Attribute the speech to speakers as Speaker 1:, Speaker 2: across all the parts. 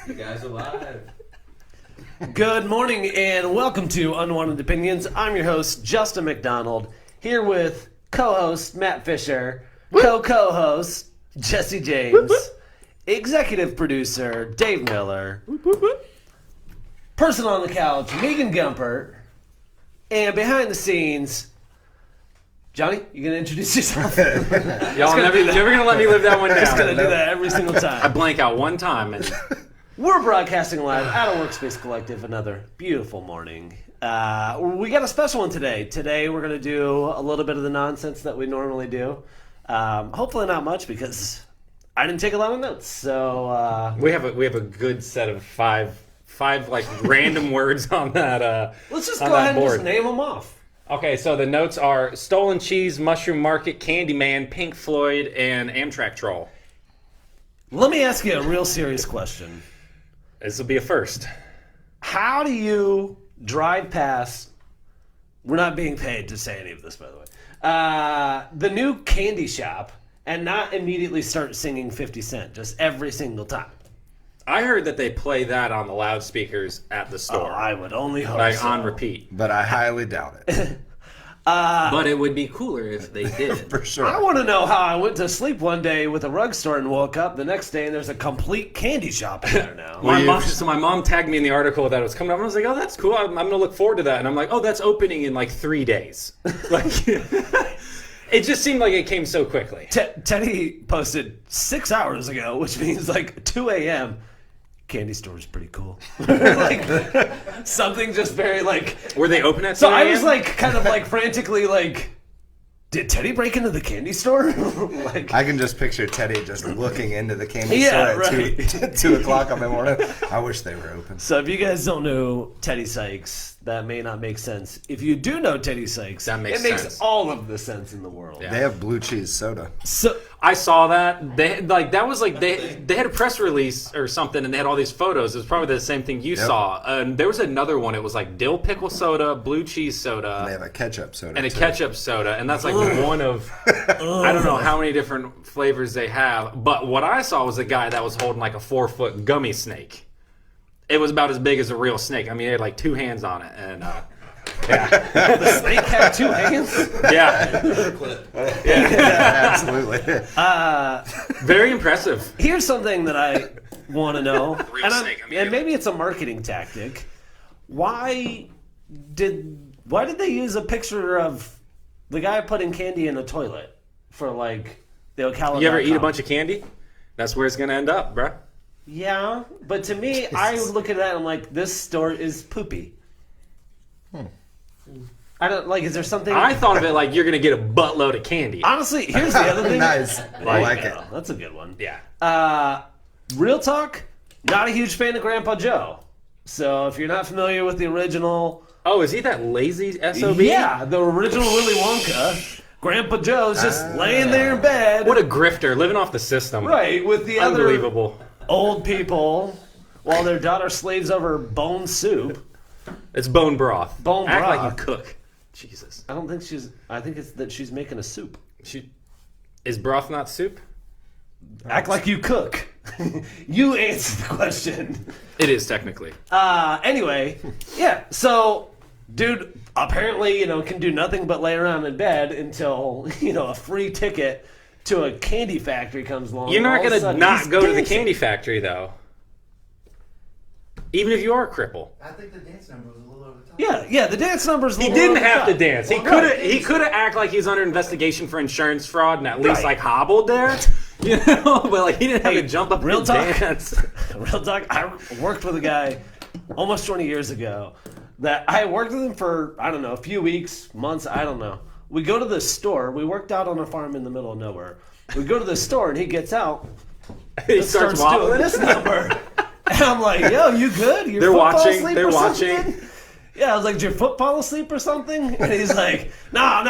Speaker 1: You guys are live.
Speaker 2: Good morning and welcome to Unwanted Opinions. I'm your host, Justin MacDonald, here with co-host Matt Fischer, co-host Jesse James, executive producer Dave Miller, person on the couch Meagan Gumpert, and behind the scenes, Johnny, you gonna introduce yourself?
Speaker 3: Y'all never gonna let me live that one down.
Speaker 2: Just gonna do that every single time.
Speaker 3: I blank out one time and
Speaker 2: We're broadcasting live at a Workspace Collective. Another beautiful morning. We got a special one today. Today we're going to do a little bit of the nonsense that we normally do. Hopefully not much because I didn't take a lot of notes. So
Speaker 3: we have a good set of five like random words on that.
Speaker 2: Let's just go ahead and just name them off.
Speaker 3: Okay, so the notes are Stolen Cheese, Mushroom Market, Candyman, Pink Floyd, and Amtrak Troll.
Speaker 2: Let me ask you a real serious question.
Speaker 3: This will be a first.
Speaker 2: How do you drive past... We're not being paid to say any of this, by the way. The new candy shop and not immediately start singing 50 Cent just every single time.
Speaker 3: I heard that they play that on the loudspeakers at the store.
Speaker 2: Oh, I would only hope
Speaker 3: like
Speaker 2: so.
Speaker 3: on repeat.
Speaker 4: But I highly doubt it.
Speaker 1: But it would be cooler if they did.
Speaker 4: For sure.
Speaker 2: I want to know how I went to sleep one day with a rug store and woke up the next day and there's a complete candy shop in there now.
Speaker 3: My mom tagged me in the article that was coming up. And I was like, oh, that's cool. I'm going to look forward to that. And I'm like, oh, that's opening in like 3 days. Like, it just seemed like it came so quickly.
Speaker 2: Teddy posted 6 hours ago, which means like 2 a.m. Candy store is pretty cool. Like something just very like.
Speaker 3: Were they open at 2
Speaker 2: So
Speaker 3: a.m.?
Speaker 2: I was like kind of like frantically like, did Teddy break into the candy store? Like
Speaker 4: I can just picture Teddy just looking into the candy
Speaker 2: Yeah,
Speaker 4: store at
Speaker 2: right.
Speaker 4: 2 o'clock on the morning. I wish they were open.
Speaker 2: So if you guys don't know Teddy Sykes, that may not make sense. If you do know Teddy Sykes,
Speaker 3: That makes
Speaker 2: it makes
Speaker 3: sense.
Speaker 2: all of the sense in the world.
Speaker 3: Yeah.
Speaker 4: They have blue cheese soda.
Speaker 2: So
Speaker 3: I saw that. They had a press release or something, and they had all these photos. It was probably the same thing you saw. And there was another one. It was like dill pickle soda, blue cheese soda,
Speaker 4: And they have a ketchup soda.
Speaker 3: and a
Speaker 4: too.
Speaker 3: ketchup soda. And that's like one of I don't know how many different flavors they have. But what I saw was a guy that was holding like a 4-foot gummy snake. It was about as big as a real snake. I mean, he had like 2 hands on it, and yeah,
Speaker 2: the snake had 2 hands.
Speaker 3: yeah,
Speaker 4: Absolutely.
Speaker 3: very impressive.
Speaker 2: Here's something that I want to know,
Speaker 3: Real snake, I mean,
Speaker 2: and maybe it's a marketing tactic. Why did they use a picture of the guy putting candy in a toilet for like the Ocala?
Speaker 3: You ever eat a bunch of candy? That's where it's gonna end up, bruh.
Speaker 2: Yeah, but to me, I would look at that and I'm like, this store is poopy. I don't like. Is there something?
Speaker 3: I thought of it like you're gonna get a buttload of candy.
Speaker 2: Honestly, here's the other thing.
Speaker 4: Nice. I like it.
Speaker 2: That's a good one.
Speaker 3: Yeah.
Speaker 2: Real talk, not a huge fan of Grandpa Joe. So if you're not familiar with the original,
Speaker 3: Oh, is he that lazy SOB?
Speaker 2: yeah, the original Willy Wonka, Grandpa Joe's just laying there in bed,
Speaker 3: What a grifter, living off the system.
Speaker 2: right, with the other
Speaker 3: Unbelievable.
Speaker 2: old people, while their daughter slaves over bone soup.
Speaker 3: It's bone broth.
Speaker 2: Bone
Speaker 3: Act
Speaker 2: broth.
Speaker 3: like you cook. Jesus.
Speaker 2: I don't think I think it's that she's making a soup.
Speaker 3: Is broth not soup?
Speaker 2: Act like you cook. You answer the question.
Speaker 3: It is technically.
Speaker 2: Anyway, yeah. So, dude, apparently, can do nothing but lay around in bed until a free ticket to a candy factory comes along.
Speaker 3: You're not
Speaker 2: All of a
Speaker 3: gonna
Speaker 2: sudden,
Speaker 3: not
Speaker 2: he's
Speaker 3: go to the
Speaker 2: dancing.
Speaker 3: candy factory though. Even if you are a cripple.
Speaker 1: I think the dance number was a little over the top.
Speaker 2: Yeah. The dance numbers.
Speaker 3: He didn't have to dance. He
Speaker 2: Well,
Speaker 3: could have act like he's under investigation for insurance fraud and at least
Speaker 2: Right.
Speaker 3: like hobbled there. But like he didn't have to jump up
Speaker 2: real
Speaker 3: and
Speaker 2: talk.
Speaker 3: dance.
Speaker 2: Real talk. I worked with a guy almost 20 years ago that I worked with him for, I don't know, a few weeks, months, I don't know. We go to the store. We worked out on a farm in the middle of nowhere. We go to the store and he gets out.
Speaker 3: He starts
Speaker 2: doing
Speaker 3: wobbling.
Speaker 2: this number. And I'm like, yo, you good? Your
Speaker 3: They're
Speaker 2: foot fall
Speaker 3: watching.
Speaker 2: asleep
Speaker 3: They're
Speaker 2: or
Speaker 3: watching.
Speaker 2: something? Yeah, I was like, did your foot fall asleep or something? And he's like, no,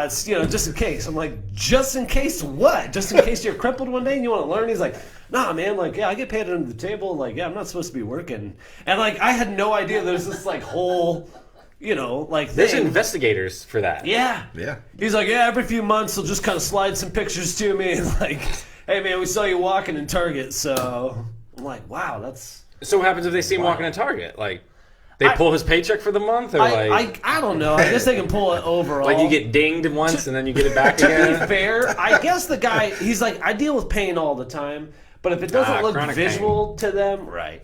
Speaker 2: it's, just in case. I'm like, just in case what? Just in case you're crippled one day and you want to learn? He's like, nah, man, like, yeah, I get paid under the table. Like, yeah, I'm not supposed to be working. And, like, I had no idea there's this, like, whole, like,
Speaker 3: There's
Speaker 2: thing.
Speaker 3: investigators for that.
Speaker 2: Yeah.
Speaker 4: Yeah.
Speaker 2: He's like, yeah, every few months he'll just kind of slide some pictures to me and, like, hey, man, we saw you walking in Target, so I'm like, wow, that's
Speaker 3: So what happens if they see him walking in Target? Like, they pull his paycheck for the month, or
Speaker 2: I don't know. I guess they can pull it overall.
Speaker 3: like you get dinged once and then you get it back
Speaker 2: To be
Speaker 3: again.
Speaker 2: fair, I guess the guy, he's like, I deal with pain all the time, but if it doesn't look
Speaker 3: chronic
Speaker 2: visual to them, right?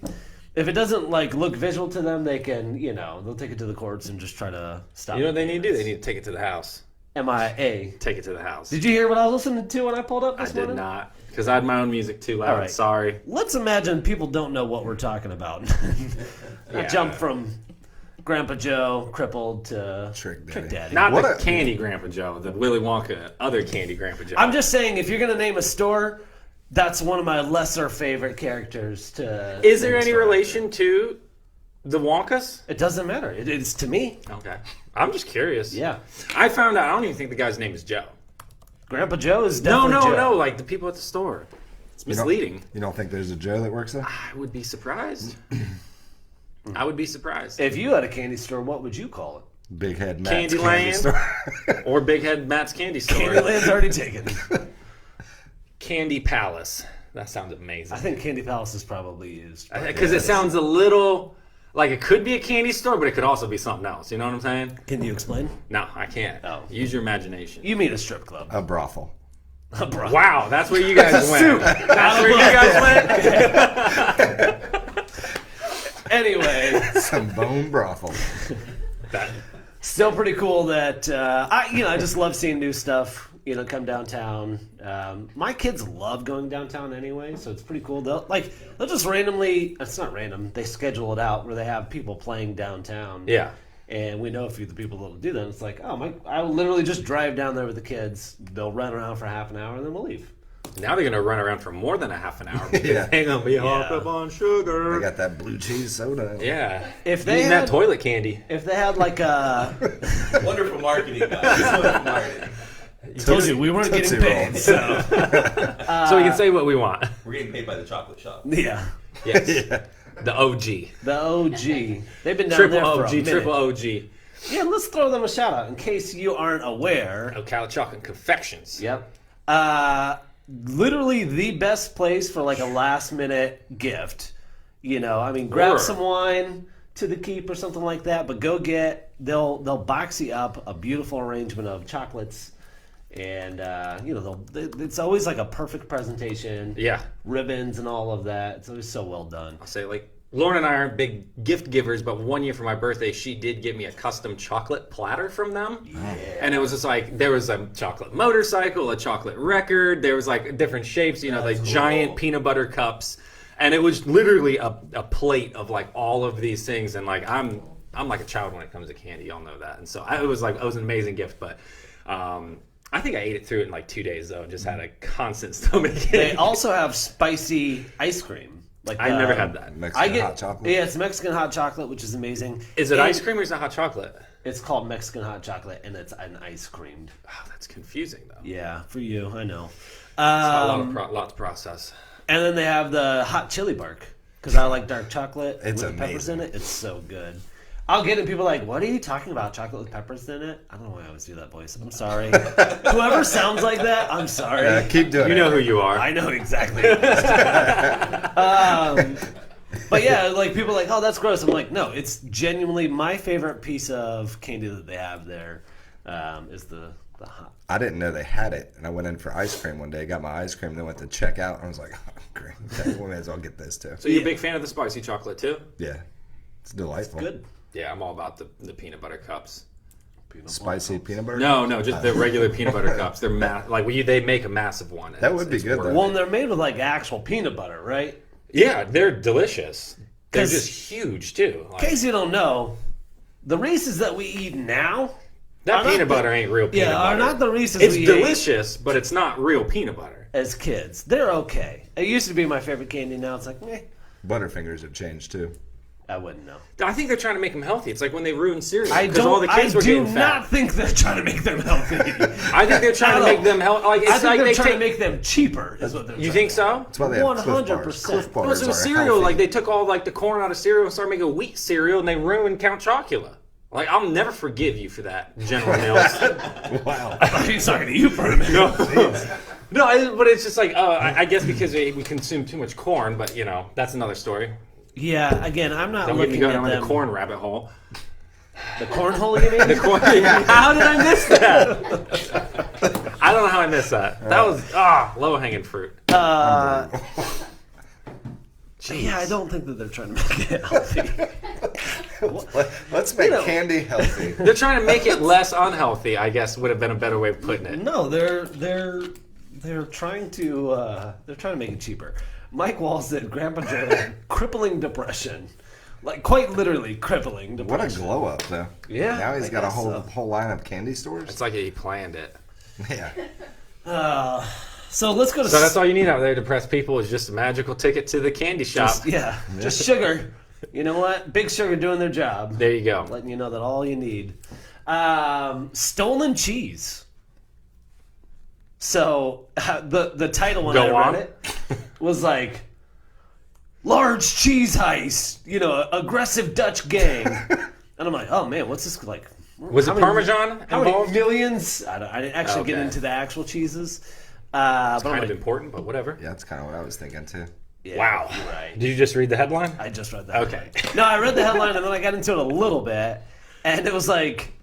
Speaker 2: If it doesn't like look visual to them, they can, they'll take it to the courts and just try to stop.
Speaker 3: You know what they need to do? They need to take it to the house.
Speaker 2: MIA.
Speaker 3: Take it to the house.
Speaker 2: Did you hear what I was listening to when I pulled up this
Speaker 3: I
Speaker 2: morning?
Speaker 3: did not, because I had my own music too loud.
Speaker 2: All right.
Speaker 3: Sorry.
Speaker 2: Let's imagine people don't know what we're talking about. I jumped from Grandpa Joe, crippled, to
Speaker 4: Trick
Speaker 2: Daddy.
Speaker 3: Not
Speaker 4: What
Speaker 3: the
Speaker 4: a-
Speaker 3: candy Grandpa Joe, the Willy Wonka other candy Grandpa Joe.
Speaker 2: I'm just saying, if you're going to name a store, that's one of my lesser favorite characters to
Speaker 3: Is there
Speaker 2: name a
Speaker 3: any
Speaker 2: store.
Speaker 3: relation to the Wonkas?
Speaker 2: It doesn't matter. It's to me.
Speaker 3: Okay. I'm just curious.
Speaker 2: Yeah.
Speaker 3: I found out, I don't even think the guy's name is Joe.
Speaker 2: Grandpa Joe is definitely Joe.
Speaker 3: No, like the people at the store. It's misleading.
Speaker 4: You don't think there's a Joe that works there?
Speaker 3: I would be surprised. I would be surprised.
Speaker 2: If you had a candy store, what would you call it?
Speaker 4: Big Head Matt's
Speaker 3: Candyland?
Speaker 4: Candy Store.
Speaker 3: Or Big Head Matt's Candy Store.
Speaker 2: Candyland's already taken.
Speaker 3: Candy Palace. That sounds amazing.
Speaker 2: I think Candy Palace is probably used.
Speaker 3: Because it sounds a little like it could be a candy store, but it could also be something else. You know what I'm saying?
Speaker 2: Can you explain?
Speaker 3: No, I can't.
Speaker 2: Oh.
Speaker 3: Use your imagination.
Speaker 2: You mean a strip club.
Speaker 4: A brothel.
Speaker 2: Bro.
Speaker 3: Wow, that's where you guys went. That's where you guys went?
Speaker 2: Anyway,
Speaker 4: Some bone brothel.
Speaker 2: still pretty cool that I just love seeing new stuff. Come downtown. My kids love going downtown anyway, so it's pretty cool. They'll just randomly. It's not random. They schedule it out where they have people playing downtown.
Speaker 3: Yeah.
Speaker 2: And we know a few of the people that'll do that. It's like, I will literally just drive down there with the kids. They'll run around for half an hour and then we'll leave.
Speaker 3: Now they're going to run around for more than a half an hour.
Speaker 4: Yeah.
Speaker 3: They're going to be hopped up on
Speaker 4: They
Speaker 3: sugar.
Speaker 4: got that blue cheese soda.
Speaker 3: Yeah.
Speaker 2: If they
Speaker 3: Eating
Speaker 2: had,
Speaker 3: that toilet candy.
Speaker 2: if they had like a,
Speaker 1: Wonderful marketing, guys. Wonderful marketing.
Speaker 2: told you we weren't
Speaker 4: Tootsie
Speaker 2: getting paid.
Speaker 4: Rolls.
Speaker 2: So
Speaker 3: So we can say what we want.
Speaker 1: We're getting paid by the chocolate shop.
Speaker 2: yeah,
Speaker 3: Yes.
Speaker 4: Yeah.
Speaker 3: The OG.
Speaker 2: the OG. They've been down
Speaker 3: Triple
Speaker 2: there for
Speaker 3: OG.
Speaker 2: a minute.
Speaker 3: Triple OG.
Speaker 2: Yeah, let's throw them a shout out in case you aren't aware.
Speaker 3: Ocala Chocolate Confections.
Speaker 2: Yep. Literally the best place for like a last minute gift. Grab
Speaker 3: Or-
Speaker 2: some wine to the keep or something like that, but they'll box you up a beautiful arrangement of chocolates, and it's always like a perfect presentation.
Speaker 3: Yeah.
Speaker 2: Ribbons and all of that. It's always so well done.
Speaker 3: I'll say, like, Lauren and I aren't big gift givers, but one year for my birthday, she did give me a custom chocolate platter from them. Yeah. And it was just like, there was a chocolate motorcycle, a chocolate record, there was like different shapes, like giant peanut butter cups. And it was literally a plate of like all of these things. And like, I'm like a child when it comes to candy, y'all know that. And so it was an amazing gift, but I think I ate it through it in like 2 days though, and just had a constant stomach ache.
Speaker 2: They also have spicy ice cream. Like
Speaker 3: I never had that.
Speaker 4: Mexican hot chocolate.
Speaker 2: Yeah, it's Mexican hot chocolate, which is amazing.
Speaker 3: Is it
Speaker 2: And
Speaker 3: ice cream or is it hot chocolate?
Speaker 2: It's called Mexican hot chocolate, and it's an ice creamed.
Speaker 3: Oh, that's confusing though.
Speaker 2: Yeah, for you, I know.
Speaker 3: It's a lot to process.
Speaker 2: And then they have the hot chili bark, because I like dark chocolate
Speaker 4: It's
Speaker 2: with the peppers in
Speaker 4: amazing.
Speaker 2: it. It's so good. I'll get it. People are like, what are you talking about? Chocolate with peppers in it? I don't know why I always do that voice. I'm sorry. Whoever sounds like that, I'm sorry.
Speaker 4: Keep doing it.
Speaker 3: You know who you are.
Speaker 2: I know exactly. But yeah, like people are like, oh, that's gross. I'm like, no, it's genuinely my favorite piece of candy that they have there is the hot.
Speaker 4: I didn't know they had it, and I went in for ice cream one day. Got my ice cream, then went to check out. And I was like, oh, great. We may as well get this too.
Speaker 3: So you're a big fan of the spicy chocolate too?
Speaker 4: Yeah, it's delightful.
Speaker 2: Good.
Speaker 3: Yeah, I'm all about the peanut butter cups.
Speaker 4: Spicy peanut butter.
Speaker 3: No, just the regular peanut butter cups. They're they make a massive one.
Speaker 4: That would be good,
Speaker 3: worth
Speaker 4: though.
Speaker 3: it.
Speaker 2: Well, they're made with like actual peanut butter, right?
Speaker 3: Yeah, they're delicious. They're
Speaker 2: 'Cause-
Speaker 3: just huge too.
Speaker 2: In
Speaker 3: Like,
Speaker 2: case you don't know, the Reese's that we eat now
Speaker 3: that
Speaker 2: are not
Speaker 3: peanut
Speaker 2: the-
Speaker 3: butter ain't real peanut butter.
Speaker 2: are not the Reese's
Speaker 3: It's
Speaker 2: we ate
Speaker 3: delicious, but it's not real peanut butter.
Speaker 2: as kids. They're okay. It used to be my favorite candy. Now it's like, meh.
Speaker 4: Butterfingers have changed too.
Speaker 2: I wouldn't know.
Speaker 3: I think they're trying to make them healthy. It's like when they ruin cereal
Speaker 2: I
Speaker 3: because all the kids were
Speaker 2: do
Speaker 3: getting
Speaker 2: not
Speaker 3: fat.
Speaker 2: think they're trying to make them healthy.
Speaker 3: I think they're trying to make them healthy. Like it's
Speaker 2: I think
Speaker 3: like
Speaker 2: they're
Speaker 3: they
Speaker 2: trying
Speaker 3: take.
Speaker 2: to make them cheaper. Is what they're.
Speaker 3: You
Speaker 2: trying
Speaker 3: think
Speaker 2: to
Speaker 3: so?
Speaker 4: That's why they have Cliff Bars.
Speaker 2: 100%.
Speaker 4: Cliff
Speaker 3: Well,
Speaker 4: Bars
Speaker 3: so
Speaker 4: are
Speaker 3: cereal,
Speaker 4: healthy.
Speaker 3: like they took all like the corn out of cereal and started making wheat cereal, and they ruined Count Chocula. Like I'll never forgive you for that, General Mills.
Speaker 4: Wow.
Speaker 2: He's talking to you for a minute.
Speaker 3: No, but it's just like I guess because we consume too much corn, but that's another story.
Speaker 2: Yeah, again, I'm not
Speaker 3: Don't get me
Speaker 2: looking
Speaker 3: going
Speaker 2: at
Speaker 3: down
Speaker 2: them.
Speaker 3: the corn rabbit hole.
Speaker 2: The cornhole, you mean?
Speaker 3: The corn. How did I miss that? I don't know how I missed that. That was low hanging fruit.
Speaker 2: Yeah, I don't think that they're trying to make it healthy.
Speaker 4: Let's make candy healthy.
Speaker 3: They're trying to make it less unhealthy, I guess would have been a better way of putting it.
Speaker 2: No, they're trying to make it cheaper. Mike Wall said Grandpa Joe had crippling depression. Like, quite literally crippling depression.
Speaker 4: What a glow up, though.
Speaker 2: Yeah,
Speaker 4: Now he's
Speaker 2: I
Speaker 4: got a
Speaker 2: guess
Speaker 4: whole
Speaker 2: so.
Speaker 4: whole line of candy stores.
Speaker 3: It's like he planned it.
Speaker 4: Yeah.
Speaker 2: So let's go to...
Speaker 3: So that's all you need out there, depressed people, is just a magical ticket to the candy shop.
Speaker 2: Just sugar. You know what? Big Sugar doing their job.
Speaker 3: There you go.
Speaker 2: Letting you know that all you need. Stolen cheese. So the title when
Speaker 3: Go
Speaker 2: I
Speaker 3: on.
Speaker 2: read it was like, large cheese heist, aggressive Dutch gang. And I'm like, oh man, what's this like?
Speaker 3: Was it Parmesan
Speaker 2: How many
Speaker 3: involved?
Speaker 2: millions? I didn't actually get
Speaker 3: Okay.
Speaker 2: into the actual cheeses.
Speaker 3: It's
Speaker 2: But I'm
Speaker 3: kind of
Speaker 2: like,
Speaker 3: important, but whatever.
Speaker 4: Yeah, that's kind of what I was thinking, too.
Speaker 2: yeah,
Speaker 3: Wow.
Speaker 2: you're right.
Speaker 3: Did you just read the headline?
Speaker 2: I just read that.
Speaker 3: Okay.
Speaker 2: No, I read the headline and then I got into it a little bit, and it was like,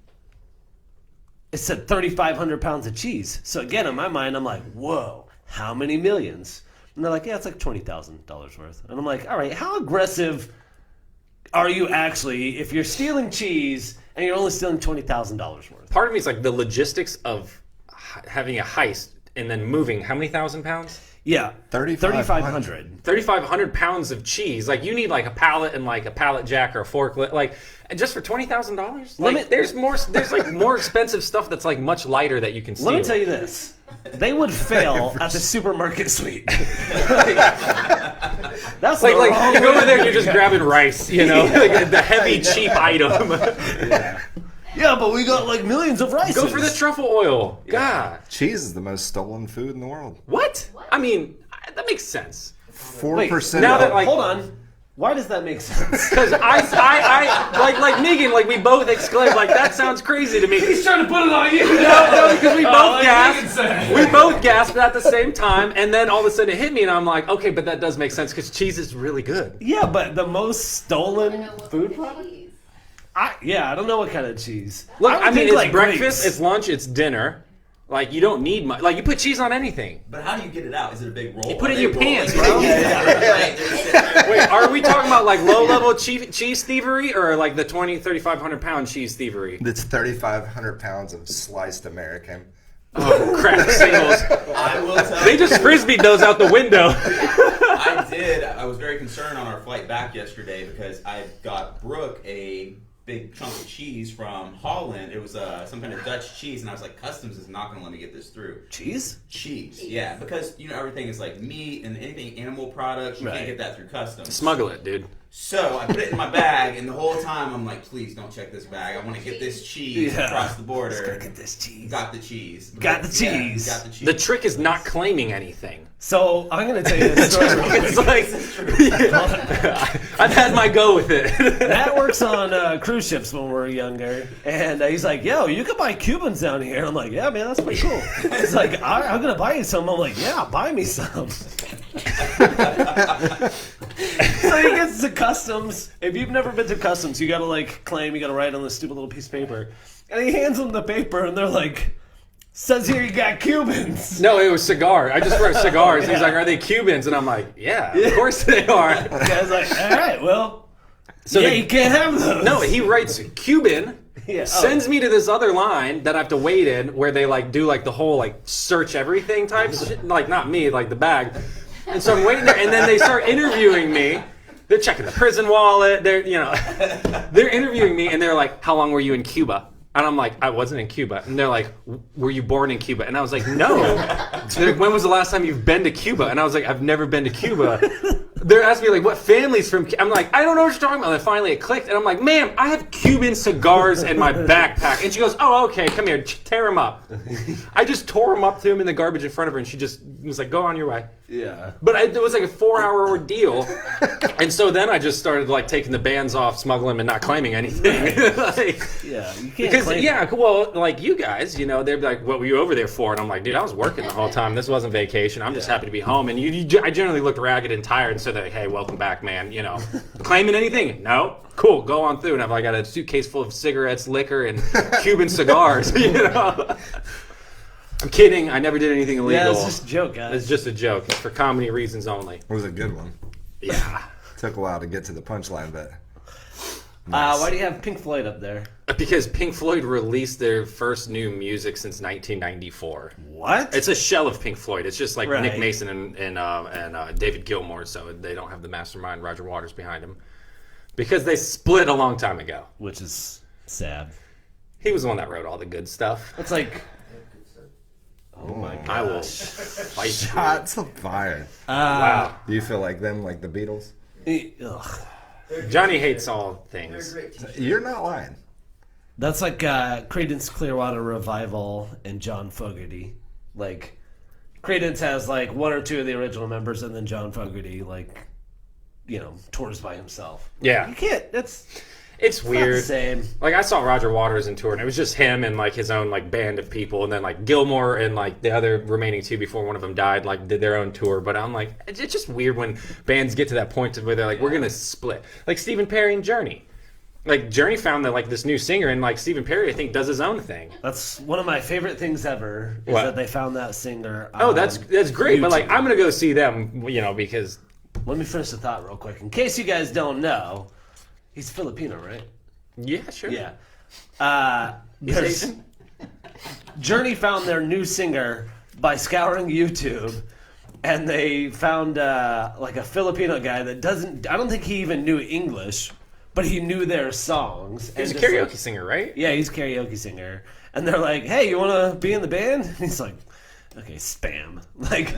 Speaker 2: it said 3,500 pounds of cheese. So again, in my mind, I'm like, whoa, how many millions? And they're like, yeah, it's like $20,000 worth. And I'm like, all right, how aggressive are you actually if you're stealing cheese and you're only stealing $20,000 worth?
Speaker 3: Part of me is like the logistics of having a heist and then moving how many thousand pounds?
Speaker 2: Yeah,
Speaker 4: 3,500.
Speaker 3: 3,500 pounds of cheese. Like, you need like a pallet and like a pallet jack or a forklift. Like, and just for $20,000? Like, there's like more expensive stuff that's like much lighter that you can steal.
Speaker 2: Let me tell you this. They would fail at the supermarket suite. That's
Speaker 3: Like
Speaker 2: the
Speaker 3: you
Speaker 2: wrong
Speaker 3: go over
Speaker 2: way
Speaker 3: there,
Speaker 2: to
Speaker 3: you're just
Speaker 2: go.
Speaker 3: grabbing rice, like the heavy, cheap item.
Speaker 2: Yeah, but we got like millions of rice.
Speaker 3: Go for the truffle oil. God.
Speaker 4: Cheese is the most stolen food in the world.
Speaker 3: What? I mean, that makes sense.
Speaker 4: 4%.
Speaker 3: now that, like-
Speaker 2: Hold on. Why does that make sense?
Speaker 3: Because I like Meagan, like we both exclaimed, like that sounds crazy to me.
Speaker 2: He's trying to put it on you.
Speaker 3: No, because we both gasped.
Speaker 2: Meagan said.
Speaker 3: We both gasped at the same time, and then all of a sudden it hit me, and I'm like, okay, but that does make sense because cheese is really good.
Speaker 2: Yeah, but the most stolen food
Speaker 5: Cheese.
Speaker 2: product? I don't know what kind of cheese.
Speaker 3: Look,
Speaker 2: would
Speaker 3: I mean,
Speaker 2: think,
Speaker 3: it's
Speaker 2: like,
Speaker 3: breakfast,
Speaker 2: grapes.
Speaker 3: it's lunch, it's dinner. Like, you don't need much. Like, you put cheese on anything.
Speaker 1: But how do you get it out? Is it a big roll?
Speaker 3: You put it
Speaker 1: Are
Speaker 3: in your
Speaker 1: they
Speaker 3: pants,
Speaker 1: rolling?
Speaker 3: bro.
Speaker 1: Yeah.
Speaker 3: Wait, are we talking about like low-level cheese thievery or like the 3,500 pound cheese thievery?
Speaker 4: It's 3,500 pounds of sliced American.
Speaker 3: Oh, crap, singles.
Speaker 1: I will tell
Speaker 3: They
Speaker 1: you.
Speaker 3: just frisbeed those out the window.
Speaker 1: I did. I was very concerned on our flight back yesterday because I got Brooke a big chunk of cheese from Holland. It was some kind of Dutch cheese, and I was like, customs is not going to let me get this through.
Speaker 2: Cheese?
Speaker 1: Cheese, yeah, because everything is like meat and anything animal products. You
Speaker 2: Right.
Speaker 1: can't get that through customs.
Speaker 3: Smuggle it, dude.
Speaker 1: So I put it in my bag, and the whole time I'm like, please don't check this bag. I want to get this cheese
Speaker 2: Yeah.
Speaker 1: across the border.
Speaker 2: Get this cheese.
Speaker 1: Got the cheese.
Speaker 2: Got the
Speaker 1: Yeah,
Speaker 2: cheese.
Speaker 1: got the cheese.
Speaker 3: The trick is not claiming anything.
Speaker 2: So I'm going to tell you this story.
Speaker 3: It's like, I've had my go with it.
Speaker 2: Matt works on cruise ships when we were younger, and he's like, yo, you can buy Cubans down here. And I'm like, yeah, man, that's pretty cool. He's like, I'm going to buy you some. I'm like, yeah, buy me some. So he gets to customs. If you've never been to customs, you got to like claim, you got to write on this stupid little piece of paper. And he hands them the paper, and they're like, says here you got Cubans.
Speaker 3: No, it was cigar. I just wrote cigars. He's like, are they Cubans? And I'm like, yeah, of course they are.
Speaker 2: The guy's like, all right, well,
Speaker 3: So
Speaker 2: yeah,
Speaker 3: the-
Speaker 2: you can't have those.
Speaker 3: No, he writes Cuban,
Speaker 2: Yeah.
Speaker 3: sends me to this other line that I have to wait in where they like do like the whole like search everything type shit. Like not me, like the bag. And so I'm waiting there, and then they start interviewing me. They're checking the prison wallet. They're they're interviewing me, and they're like, "How long were you in Cuba?" And I'm like, "I wasn't in Cuba." And they're like, "Were you born in Cuba?" And I was like, "No." They're like, "When was the last time you've been to Cuba?" And I was like, "I've never been to Cuba." They're asking me like, "What family's from?" I'm like, "I don't know what you're talking about." And then finally it clicked, and I'm like, "Ma'am, I have Cuban cigars in my backpack." And she goes, "Oh, okay, come here, tear them up." I just tore them up to him in the garbage in front of her, and she just was like, "Go on your way."
Speaker 2: Yeah.
Speaker 3: But it was like a 4-hour ordeal, and so then I just started like taking the bands off, smuggling them, and not claiming anything. Like,
Speaker 2: Yeah, you can't
Speaker 3: because
Speaker 2: claim
Speaker 3: yeah, well, like you guys, they'd be like, "What were you over there for?" And I'm like, "Dude, I was working the whole time. This wasn't vacation. I'm just happy to be home." And I generally looked ragged and tired, so they're like, hey, welcome back, man. You know, claiming anything? No. Cool, go on through. And I've got a suitcase full of cigarettes, liquor, and Cuban cigars. You know, I'm kidding. I never did anything illegal.
Speaker 2: Yeah, it's just a joke, guys.
Speaker 3: It's just a joke. It's for comedy reasons only.
Speaker 4: It was a good one.
Speaker 3: Yeah.
Speaker 4: Took a while to get to the punchline, but nice.
Speaker 2: Why do you have Pink Floyd up there?
Speaker 3: Because Pink Floyd released their first new music since 1994.
Speaker 2: What?
Speaker 3: It's a shell of Pink Floyd. It's just like
Speaker 2: Right.
Speaker 3: Nick Mason and David Gilmour, so they don't have the mastermind Roger Waters behind them. Because they split a long time ago.
Speaker 2: Which is sad.
Speaker 3: He was the one that wrote all the good stuff.
Speaker 2: It's like, oh my gosh.
Speaker 3: I will fight you.
Speaker 4: Shots of fire.
Speaker 3: Wow.
Speaker 4: Do you feel like them, like the Beatles?
Speaker 2: Ugh.
Speaker 3: Johnny hates all things.
Speaker 4: You're not lying.
Speaker 2: That's like Creedence Clearwater Revival and John Fogerty. Like, Creedence has like one or two of the original members, and then John Fogerty, like, you know, tours by himself.
Speaker 3: Yeah.
Speaker 2: You can't.
Speaker 3: It's
Speaker 2: Not
Speaker 3: weird.
Speaker 2: the same.
Speaker 3: Like, I saw Roger Waters in tour, and it was just him and like his own like band of people, and then like Gilmour and like the other remaining two before one of them died, like did their own tour. But I'm like, it's just weird when bands get to that point where they're like, we're gonna split. Like Stephen Perry and Journey. Like Journey found that like this new singer, and like Stephen Perry, I think, does his own thing.
Speaker 2: That's one of my favorite things ever. Is
Speaker 3: What?
Speaker 2: that they found that singer.
Speaker 3: Oh, that's great. But like,
Speaker 2: YouTube.
Speaker 3: I'm gonna go see them, you know, because
Speaker 2: Let me finish the thought real quick. In case you guys don't know, he's Filipino, right?
Speaker 3: yeah, sure.
Speaker 2: Yeah.
Speaker 3: He's
Speaker 2: There's-
Speaker 3: Asian.
Speaker 2: Journey found their new singer by scouring YouTube, and they found like a Filipino guy that doesn't. I don't think he even knew English, but he knew their songs.
Speaker 3: He's a
Speaker 2: And just,
Speaker 3: karaoke
Speaker 2: like-
Speaker 3: singer, right?
Speaker 2: Yeah, he's a karaoke singer, and they're like, "Hey, you want to be in the band?" And he's like, "Okay, spam." Like,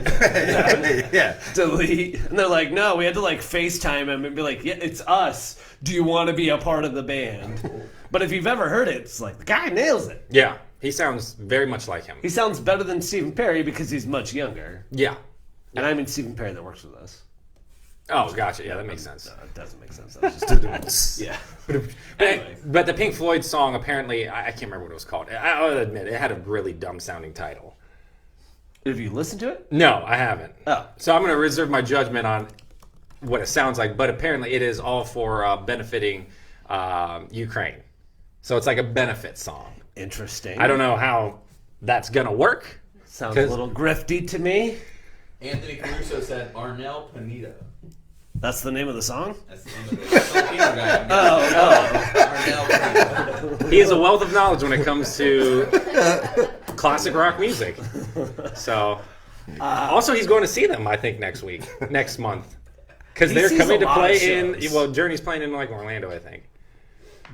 Speaker 4: Yeah.
Speaker 2: delete. And they're like, "No, we had to like FaceTime him and be like, yeah, it's us. Do you want to be a part of the band?" But if you've ever heard it, it's like the guy nails it.
Speaker 3: Yeah, he sounds very much like him.
Speaker 2: He sounds better than Stephen Perry because he's much younger.
Speaker 3: Yeah.
Speaker 2: And I mean Stephen Perry that works with us.
Speaker 3: Oh, gotcha. Yeah, that makes sense.
Speaker 2: No, it doesn't make sense. That was just yeah. Anyway.
Speaker 3: But the Pink Floyd song, apparently, I can't remember what it was called. I'll admit, it had a really dumb sounding title.
Speaker 2: Have you listened to it?
Speaker 3: No, I haven't.
Speaker 2: Oh.
Speaker 3: So I'm going to reserve my judgment on what it sounds like, but apparently it is all for benefiting Ukraine. So it's like a benefit song.
Speaker 2: Interesting.
Speaker 3: I don't know how that's going to work.
Speaker 2: Sounds a little grifty to me.
Speaker 1: Anthony Caruso said Arnel Pineda.
Speaker 2: That's the name of the song?
Speaker 1: That's the name of the Filipino guy.
Speaker 2: Oh,
Speaker 1: Arnel Pineda.
Speaker 3: He has a wealth of knowledge when it comes to classic rock music. So, also he's going to see them, I think, next month. Because
Speaker 2: He
Speaker 3: they're
Speaker 2: sees
Speaker 3: coming
Speaker 2: a
Speaker 3: to
Speaker 2: lot of
Speaker 3: play in,
Speaker 2: shows.
Speaker 3: well, Journey's playing in like Orlando, I think.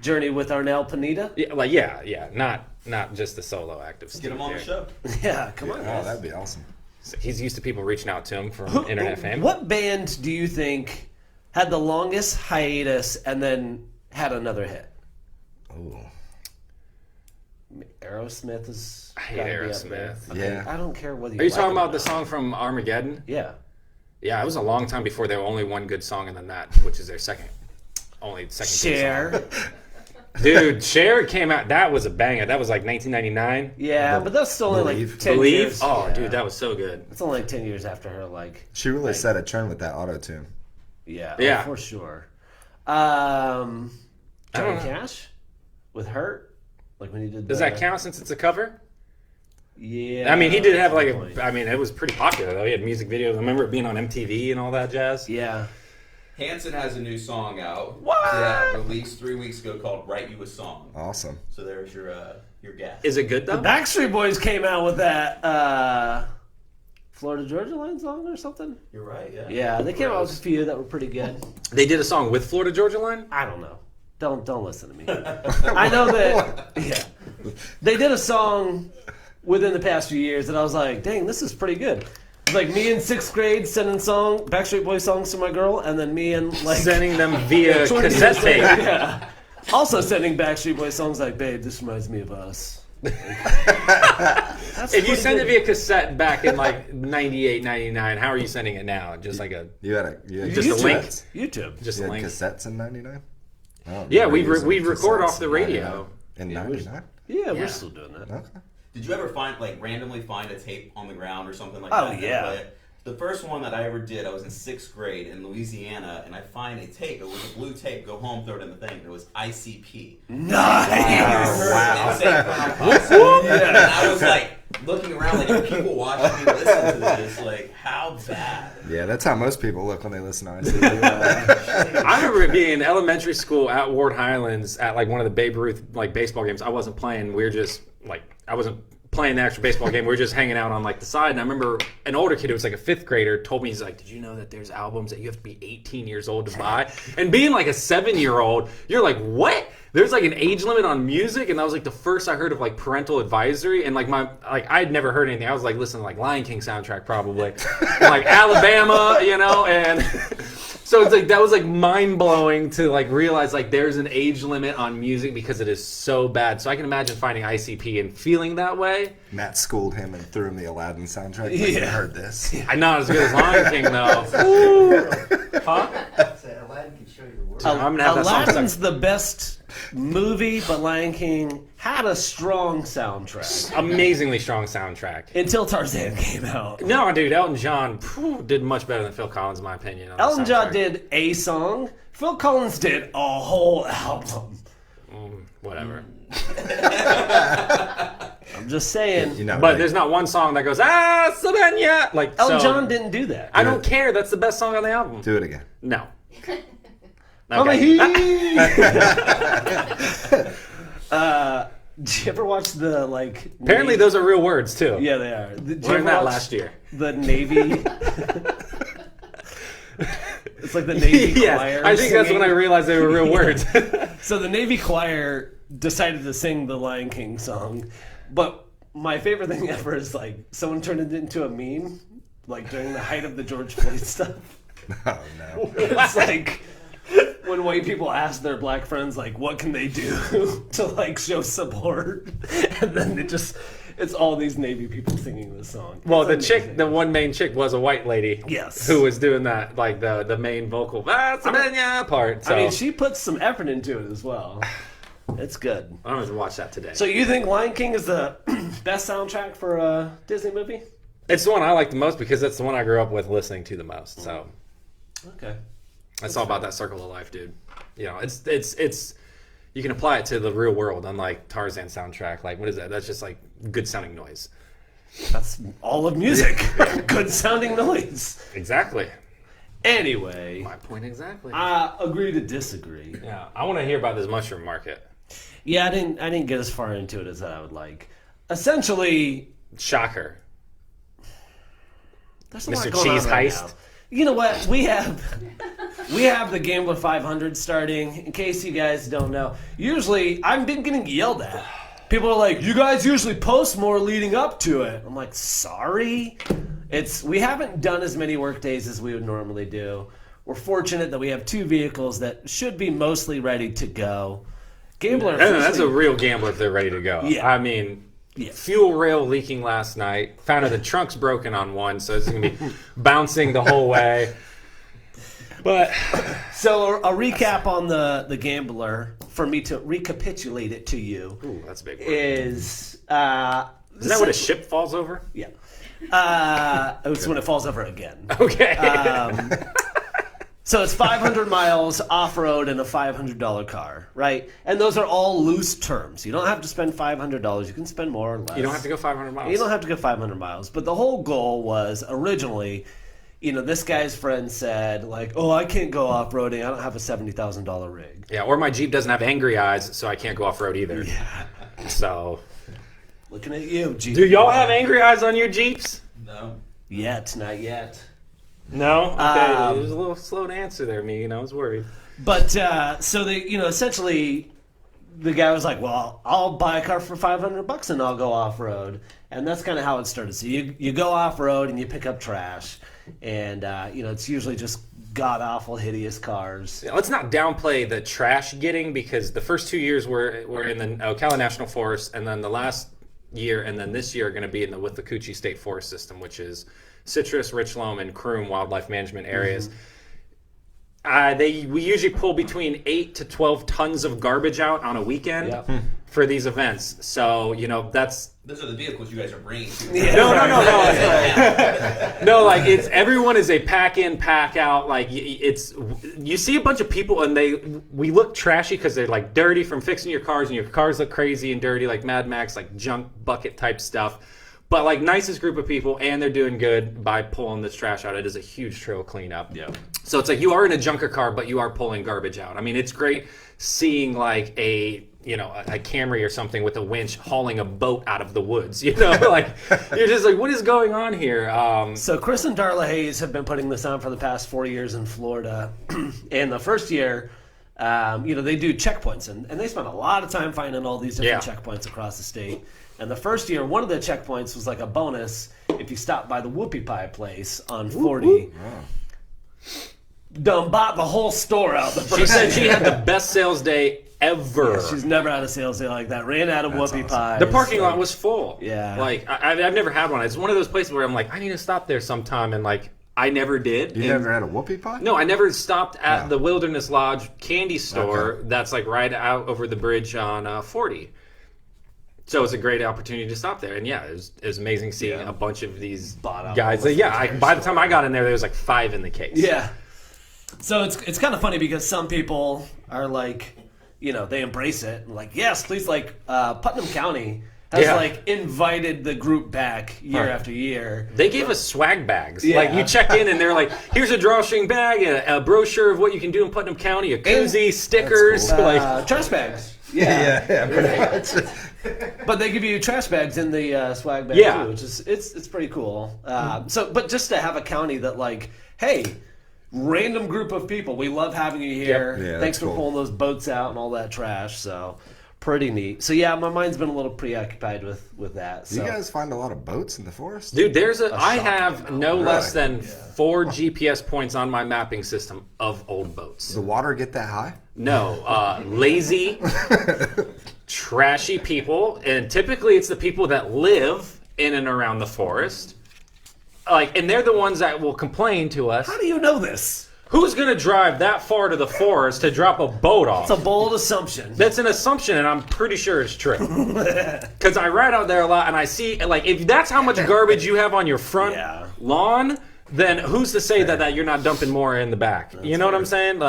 Speaker 2: Journey with Arnel Pineda?
Speaker 3: Yeah, not just the solo act of
Speaker 1: Get
Speaker 3: Steve
Speaker 1: him on the
Speaker 3: Perry.
Speaker 1: show.
Speaker 2: Yeah, come on,
Speaker 4: Oh,
Speaker 2: guys.
Speaker 4: that'd be awesome.
Speaker 3: So he's used to people reaching out to him from internet fame.
Speaker 2: What band do you think had the longest hiatus and then had another hit?
Speaker 4: Ooh.
Speaker 2: Aerosmith is.
Speaker 3: I hate
Speaker 2: gotta be up there.
Speaker 3: Aerosmith.
Speaker 2: Okay,
Speaker 4: Yeah.
Speaker 2: I don't care whether you.
Speaker 3: Are you
Speaker 2: like
Speaker 3: talking
Speaker 2: them
Speaker 3: about
Speaker 2: or
Speaker 3: the
Speaker 2: not.
Speaker 3: song from Armageddon?
Speaker 2: Yeah.
Speaker 3: Yeah, it was a long time before there was only one good song, and then that, which is their second good
Speaker 2: Cher.
Speaker 3: song. Dude, Cher came out. That was a banger. That was like 1999.
Speaker 2: Yeah, but that's still only like
Speaker 4: Believe.
Speaker 2: 10
Speaker 3: Believe?
Speaker 2: years.
Speaker 3: Oh,
Speaker 2: yeah.
Speaker 3: dude, that was so good.
Speaker 2: It's only like 10 years after her, like.
Speaker 4: She really set a trend with that auto tune.
Speaker 2: Yeah.
Speaker 3: Yeah.
Speaker 2: Oh, for sure.
Speaker 3: I
Speaker 2: Johnny
Speaker 3: don't know.
Speaker 2: Cash? With Hurt? Like when he did
Speaker 3: Does that count since it's a cover?
Speaker 2: Yeah.
Speaker 3: I mean, he did have
Speaker 2: that's
Speaker 3: like
Speaker 2: a good point.
Speaker 3: I mean, it was pretty popular though. He had music videos. I remember it being on MTV and all that jazz.
Speaker 2: Yeah.
Speaker 1: Hanson has a new song out.
Speaker 3: What?
Speaker 1: Yeah, released 3 weeks ago called "Write You a Song."
Speaker 4: Awesome.
Speaker 1: So there's your guess.
Speaker 3: Is it good though?
Speaker 2: Backstreet Boys came out with that Florida Georgia Line song or something.
Speaker 1: You're right. Yeah.
Speaker 2: Yeah, they came out with a few that were pretty good.
Speaker 3: They did a song with Florida Georgia Line?
Speaker 2: I don't know. Don't listen to me. I know that. Yeah, they did a song within the past few years that I was like, dang, this is pretty good. Like me in 6th grade sending Backstreet Boys songs to my girl, and then me and like
Speaker 3: Sending them via
Speaker 2: 20
Speaker 3: cassette
Speaker 2: years later,
Speaker 3: tape.
Speaker 2: yeah. Also sending Backstreet Boys songs like, babe, this reminds me of us.
Speaker 3: If you send it via cassette back in like 98, 99, how are you sending it now? Just like a
Speaker 4: You had
Speaker 3: Just a link?
Speaker 2: YouTube.
Speaker 3: just
Speaker 4: You
Speaker 3: a
Speaker 4: had
Speaker 3: link.
Speaker 4: cassettes in '99.
Speaker 3: Yeah, we record off the radio.
Speaker 4: in '99.
Speaker 2: Yeah,
Speaker 1: Yeah.
Speaker 2: we're still doing that.
Speaker 4: Okay.
Speaker 1: Did you ever randomly find a tape on the ground or something like
Speaker 2: Oh,
Speaker 1: that?
Speaker 2: yeah.
Speaker 1: Play it? The first one that I ever did, I was in 6th grade in Louisiana, and I find a tape. It was a blue tape. Go home, throw it in the thing. It was ICP.
Speaker 2: Nice.
Speaker 1: Wow. And I was like looking around, like, are people watching me listen to this? Like, how bad?
Speaker 4: Yeah, that's how most people look when they listen to ICP.
Speaker 3: I remember being in elementary school at Ward Highlands at like one of the Babe Ruth like baseball games. I wasn't playing. We were just like I wasn't playing the actual baseball game. We were just hanging out on like the side. And I remember an older kid who was like a 5th grader told me, he's like, did you know that there's albums that you have to be 18 years old to buy? And being like a 7-year-old, you're like, what? There's like an age limit on music, and that was like the first I heard of like parental advisory. And like I had never heard anything. I was like listening to like Lion King soundtrack probably, like Alabama, you know, and so it's like that was like mind blowing to like realize like there's an age limit on music because it is so bad. So I can imagine finding ICP and feeling that way.
Speaker 4: Matt schooled him and threw him the Aladdin soundtrack. Like, you heard this.
Speaker 3: I'm not as good as Lion King though. Huh?
Speaker 5: Aladdin can show you the world.
Speaker 3: I'm gonna have that song
Speaker 2: Aladdin's
Speaker 3: stuck.
Speaker 2: the best movie, but Lion King had a strong soundtrack
Speaker 3: Amazingly strong soundtrack.
Speaker 2: until Tarzan came out.
Speaker 3: No, dude, Elton John did much better than Phil Collins, in my opinion. On the
Speaker 2: Elton John
Speaker 3: soundtrack.
Speaker 2: did a song. Phil Collins did a whole album.
Speaker 3: Whatever.
Speaker 2: I'm just saying.
Speaker 4: You know,
Speaker 3: But
Speaker 4: like,
Speaker 3: there's not one song that goes, Sabanya! Like,
Speaker 2: Elton
Speaker 3: so,
Speaker 2: John didn't do that.
Speaker 3: I don't care. That's the best song on the album.
Speaker 4: do it again.
Speaker 3: No.
Speaker 2: I'm a
Speaker 3: Okay.
Speaker 2: he. Did you ever watch the like?
Speaker 3: Apparently, those are real words, too.
Speaker 2: Yeah, they are. Did you
Speaker 3: Learned
Speaker 2: ever
Speaker 3: that
Speaker 2: watch
Speaker 3: last year.
Speaker 2: The Navy. It's like the Navy choir.
Speaker 3: I think that's when I
Speaker 2: singing.
Speaker 3: realized they were real words.
Speaker 2: So the Navy choir decided to sing the Lion King song, but my favorite thing ever is like someone turned it into a meme, like during the height of the George Floyd stuff.
Speaker 4: Oh, no.
Speaker 2: It's like when white people ask their black friends, like, what can they do to like show support, and then it's all these Navy people singing this song.
Speaker 3: Well,
Speaker 2: It's
Speaker 3: the
Speaker 2: amazing.
Speaker 3: the one main chick was a white lady.
Speaker 2: Yes.
Speaker 3: Who was doing that, like the main vocal Sabanya part. So
Speaker 2: I mean, she puts some effort into it as well. It's good.
Speaker 3: I'm going to watch that today.
Speaker 2: So you think Lion King is the best soundtrack for a Disney movie?
Speaker 3: It's the one I like the most because it's the one I grew up with listening to the most. So
Speaker 2: Okay.
Speaker 3: it's all about that circle of life, dude. You know, it's you can apply it to the real world, unlike Tarzan soundtrack. Like, what is that? That's just like good sounding noise.
Speaker 2: That's all of music. Good sounding noise.
Speaker 3: Exactly.
Speaker 2: Anyway,
Speaker 3: My point exactly.
Speaker 2: agree to disagree.
Speaker 3: Yeah, I want to hear about this mushroom market.
Speaker 2: Yeah, I didn't get as far into it as I would like. Essentially,
Speaker 3: Shocker.
Speaker 2: there's a lot
Speaker 3: Mr.
Speaker 2: going
Speaker 3: Cheese
Speaker 2: on right
Speaker 3: Heist.
Speaker 2: now. You know what? We have the Gambler 500 starting. In case you guys don't know, usually I've been getting yelled at. People are like, "You guys usually post more leading up to it." I'm like, "Sorry, we haven't done as many work days as we would normally do. We're fortunate that we have 2 vehicles that should be mostly ready to go." Gambler,
Speaker 3: That's a real gambler if they're ready to go.
Speaker 2: Yeah.
Speaker 3: I mean,
Speaker 2: Yeah.
Speaker 3: fuel rail leaking last night. Found out the trunk's broken on one, so it's going to be bouncing the whole way. But
Speaker 2: So a recap on the Gambler, for me to recapitulate it to you,
Speaker 3: ooh, that's a big word.
Speaker 2: is
Speaker 3: Isn't that what a ship falls over?
Speaker 2: Yeah. It's when it falls over again.
Speaker 3: Okay.
Speaker 2: So it's 500 miles off-road in a $500 car, right? And those are all loose terms. You don't have to spend $500. You can spend more or less.
Speaker 3: you don't have to go 500 miles.
Speaker 2: You don't have to go 500 miles. But the whole goal was originally, this guy's friend said, like, "Oh, I can't go off-roading. I don't have a $70,000 rig."
Speaker 3: Yeah, or my Jeep doesn't have angry eyes, so I can't go off-road either.
Speaker 2: Yeah.
Speaker 3: So,
Speaker 2: Looking at you, G.
Speaker 3: do y'all have angry eyes on your Jeeps?
Speaker 1: No.
Speaker 2: Yet, not yet.
Speaker 3: No? Okay, there's a little slow to answer there, Meagan. I was worried.
Speaker 2: But so they, essentially, the guy was like, "Well, I'll buy a car for $500 and I'll go off road," and that's kind of how it started. So you go off road and you pick up trash, and it's usually just god awful, hideous cars.
Speaker 3: Yeah, let's not downplay the trash getting, because the first 2 years were in the Ocala National Forest, and then the last year and then this year are going to be in the Withlacoochee State Forest System, which is Citrus, Richloam, and Croom wildlife management areas. We usually pull between 8 to 12 tons of garbage out on a weekend.
Speaker 2: Yep.
Speaker 3: for these events. So, that's...
Speaker 1: Those are the vehicles you guys are bringing to.
Speaker 3: No, like everyone is a pack in, pack out. Like you see a bunch of people and we look trashy because they're like dirty from fixing your cars, and your cars look crazy and dirty like Mad Max, like junk bucket type stuff. But like nicest group of people, and they're doing good by pulling this trash out. It is a huge trail cleanup.
Speaker 2: Yeah.
Speaker 3: So it's like you are in a junker car, but you are pulling garbage out. I mean, it's great seeing like a Camry or something with a winch hauling a boat out of the woods. Like you're just like, what is going on here?
Speaker 2: So Chris and Darla Hayes have been putting this on for the past 4 years in Florida, and the first year, they do checkpoints, and they spend a lot of time finding all these different checkpoints across the state. And the first year, one of the checkpoints was like a bonus if you stopped by the Whoopie Pie place on 40. Done bought the whole store out the first
Speaker 3: She said she had the best sales day ever.
Speaker 2: Yeah, she's never had a sales day like that. Ran out of Whoopie Pie.
Speaker 3: The parking lot was full.
Speaker 2: Yeah.
Speaker 3: Like, I've never had one. It's one of those places where I'm like, I need to stop there sometime, and like, I never did.
Speaker 4: You never had a whoopie pie?
Speaker 3: No, I never stopped at the Wilderness Lodge candy store that's like right out over the bridge on 40. So it's a great opportunity to stop there. And yeah, it was amazing seeing a bunch of these guys. By the time I got in there was like 5 in the case.
Speaker 2: Yeah. So it's kind of funny because some people are like, they embrace it. Like, yes, please, like Putnam County has like invited the group back year after year.
Speaker 3: They gave us swag bags.
Speaker 2: Yeah.
Speaker 3: Like you check in and they're like, here's a drawstring bag, a brochure of what you can do in Putnam County, a koozie, stickers,
Speaker 2: Cool.
Speaker 3: Like
Speaker 2: trash bags.
Speaker 4: Yeah, pretty much.
Speaker 2: But they give you trash bags in the swag bag too, which is it's pretty cool. But just to have a county that like, hey, random group of people, we love having you here.
Speaker 4: Yep. Yeah,
Speaker 2: thanks for
Speaker 4: cool.
Speaker 2: pulling those boats out and all that trash. So pretty neat. So yeah, my mind's been a little preoccupied with that.
Speaker 4: Do
Speaker 2: So.
Speaker 4: you guys find a lot of boats in the forest?
Speaker 3: Dude, I have no
Speaker 4: Really?
Speaker 3: less than 4 GPS points on my mapping system of old boats.
Speaker 4: Does the water get that high?
Speaker 3: No, lazy, trashy people, and typically it's the people that live in and around the forest. And they're the ones that will complain to us.
Speaker 2: How do you know this?
Speaker 3: Who's going to drive that far to the forest to drop a boat off?
Speaker 2: It's a bold assumption.
Speaker 3: That's an assumption, and I'm pretty sure it's true. Because I ride out there a lot, and I see, if that's how much garbage you have on your front lawn, then who's to say that you're not dumping more in the back? That's you know what I'm saying?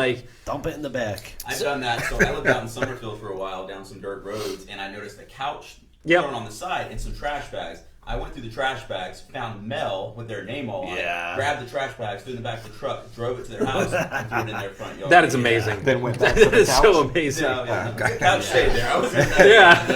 Speaker 2: Dump it in the back.
Speaker 1: I've done that. So I lived out in Summerfield for a while, down some dirt roads, and I noticed a couch thrown on the side and some trash bags. I went through the trash bags, found Mel with their name all on it, grabbed the trash bags, threw them in the back of the truck, drove it to their house, and threw it in their front yard.
Speaker 3: That is amazing.
Speaker 4: Then went back
Speaker 3: That
Speaker 4: to the
Speaker 3: is
Speaker 4: couch?
Speaker 3: so amazing.
Speaker 1: The couch stayed there. I was
Speaker 3: Yeah.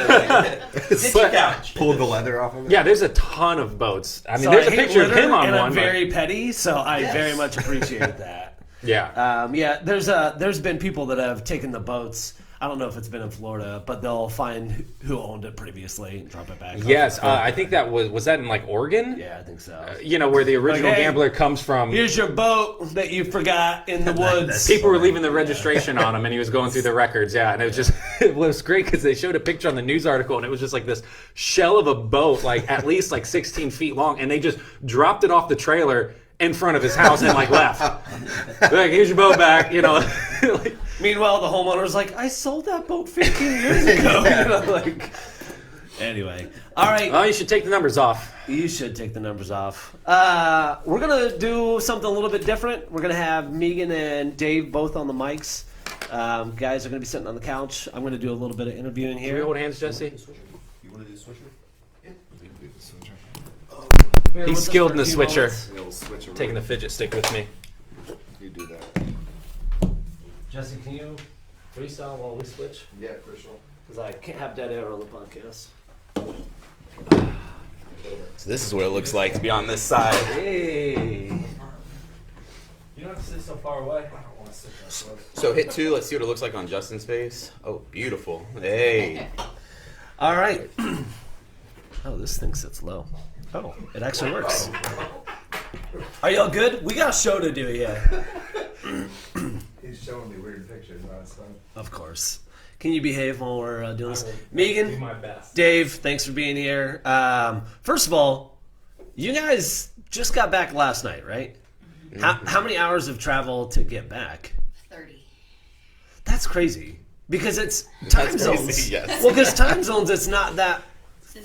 Speaker 1: the couch.
Speaker 4: Pulled the leather off of it?
Speaker 3: Yeah, there's a ton of boats. I mean,
Speaker 2: So
Speaker 3: there's
Speaker 2: I
Speaker 3: a
Speaker 2: hate
Speaker 3: picture of
Speaker 2: litter,
Speaker 3: him on
Speaker 2: and
Speaker 3: one.
Speaker 2: I'm very petty, so I very much appreciate that.
Speaker 3: Yeah.
Speaker 2: There's been people that have taken the boats. I don't know if it's been in Florida, but they'll find who owned it previously and drop it back.
Speaker 3: Yes, I think that was that in Oregon?
Speaker 2: Yeah, I think so.
Speaker 3: Where the original
Speaker 2: hey,
Speaker 3: gambler comes from.
Speaker 2: Here's your boat that you forgot in the woods.
Speaker 3: People were leaving the registration on him, and he was going through the records. Yeah, and it was great because they showed a picture on the news article, and it was just like this shell of a boat, at least 16 feet long, and they just dropped it off the trailer in front of his house and left. Here's your boat back,
Speaker 2: Meanwhile, the homeowner's like, I sold that boat 15 years ago. Anyway. All right.
Speaker 3: Oh, you should take the numbers off.
Speaker 2: You should take the numbers off. We're going to do something a little bit different. We're going to have Meagan and Dave both on the mics. Guys are going to be sitting on the couch. I'm going to do a little bit of interviewing here.
Speaker 3: Can we hold hands, Jesse?
Speaker 1: You want to do the switcher?
Speaker 3: He's skilled in the switcher.
Speaker 4: Switcher.
Speaker 3: Taking the fidget stick with me.
Speaker 4: You do that.
Speaker 2: Jesse, can you freestyle while we switch?
Speaker 4: Yeah, for sure.
Speaker 2: Because I can't have dead air on the podcast.
Speaker 1: So this is what it looks like to be on this side.
Speaker 2: Hey.
Speaker 3: You don't have to sit so far away.
Speaker 4: I don't want to sit that close.
Speaker 1: So hit 2. Let's see what it looks like on Justin's face. Oh, beautiful. Hey.
Speaker 2: All right. Oh, this thing sits low. Oh, it actually works. Are y'all good? We got a show to do here.
Speaker 4: He's showing me weird pictures on his phone.
Speaker 2: Of course. Can you behave while we're doing this? Meagan,
Speaker 3: Do my best.
Speaker 2: Dave, thanks for being here. First of all, you guys just got back last night, right? How many hours of travel to get back?
Speaker 6: 30.
Speaker 2: That's crazy. Because it's time
Speaker 1: That's
Speaker 2: zones.
Speaker 1: crazy, yes.
Speaker 2: Well, because time zones, it's not that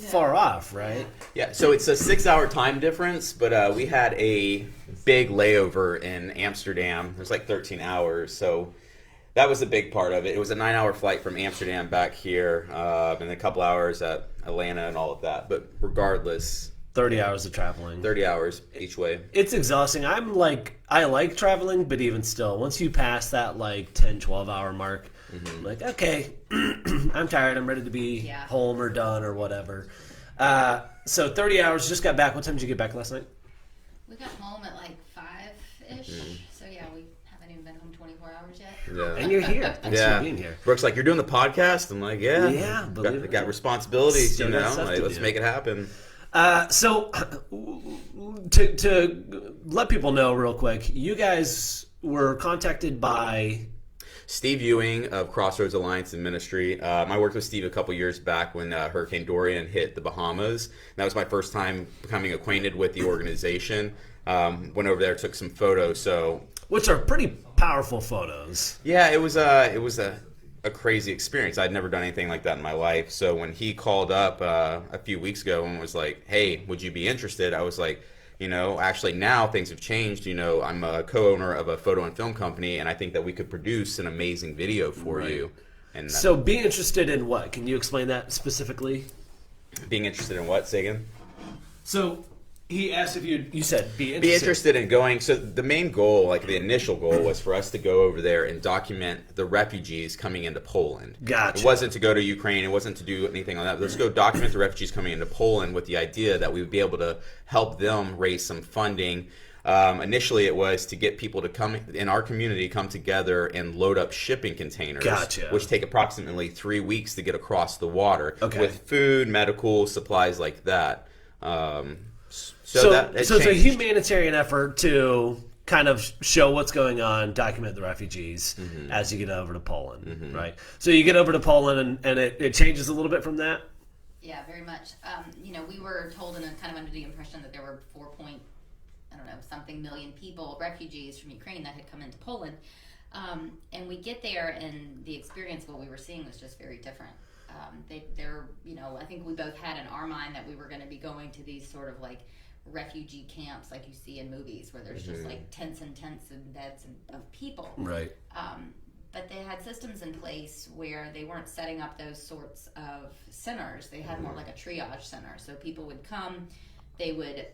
Speaker 2: far off, right?
Speaker 1: Yeah, so it's a 6-hour time difference, but we had a big layover in Amsterdam. It was like 13 hours, so that was a big part of it. It was a 9-hour flight from Amsterdam back here, and a couple hours at Atlanta and all of that. But regardless,
Speaker 2: 30 hours of traveling.
Speaker 1: 30 hours each way.
Speaker 2: It's exhausting. I like traveling, but even still, once you pass that like 10, 12 hour mark, I'm like, okay, I'm tired. I'm ready to be home or done or whatever. So 30 hours, just got back. What time did you get back last night?
Speaker 6: We got home at like 5-ish. So yeah, we haven't even been home 24 hours yet.
Speaker 1: Yeah.
Speaker 2: And you're here. Thanks for being here.
Speaker 1: Brooke's like, you're doing the podcast? I'm like, yeah.
Speaker 2: Yeah, believe it.
Speaker 1: Got responsibilities,
Speaker 2: Still
Speaker 1: you
Speaker 2: got
Speaker 1: know.
Speaker 2: stuff
Speaker 1: Like,
Speaker 2: to
Speaker 1: let's
Speaker 2: do.
Speaker 1: make it happen.
Speaker 2: So to let people know real quick, you guys were contacted by
Speaker 1: Steve Ewing of Crossroads Alliance and Ministry. I worked with Steve a couple years back when Hurricane Dorian hit the Bahamas. That was my first time becoming acquainted with the organization. Went over there, took some photos. So,
Speaker 2: which are pretty powerful photos.
Speaker 1: yeah, it was a crazy experience. I'd never done anything like that in my life. So when he called up a few weeks ago and was like, "Hey, would you be interested?" I was like, you know, actually now things have changed. You know, I'm a co-owner of a photo and film company, and I think that we could produce an amazing video for you. And
Speaker 2: So be interested in what? Can you explain that specifically?
Speaker 1: being interested in what, Sagan?
Speaker 2: So he asked if you said be interested.
Speaker 1: Be interested in going. So the main goal, like the initial goal, was for us to go over there and document the refugees coming into Poland.
Speaker 2: Gotcha.
Speaker 1: It wasn't to go to Ukraine. It wasn't to do anything on that. Let's go document the refugees coming into Poland with the idea that we would be able to help them raise some funding. Initially, it was to get people to come in our community, come together and load up shipping containers,
Speaker 2: Gotcha.
Speaker 1: which take approximately 3 weeks to get across the water
Speaker 2: Okay.
Speaker 1: with food, medical supplies like that.
Speaker 2: So
Speaker 1: that
Speaker 2: it's a
Speaker 1: changed.
Speaker 2: humanitarian effort to kind of show what's going on, document the refugees as you get over to Poland, right? So you get over to Poland and it changes a little bit from that?
Speaker 6: Yeah, very much. You know, we were told and kind of under the impression that there were 4.something million people, refugees from Ukraine that had come into Poland. And we get there and the experience, what we were seeing was just very different. They're, you know, I think we both had in our mind that we were going to be going to these sort of like refugee camps like you see in movies where there's just like tents and beds of people.
Speaker 2: Right.
Speaker 6: But they had systems in place where they weren't setting up those sorts of centers. They had more like a triage center. So people would come, they would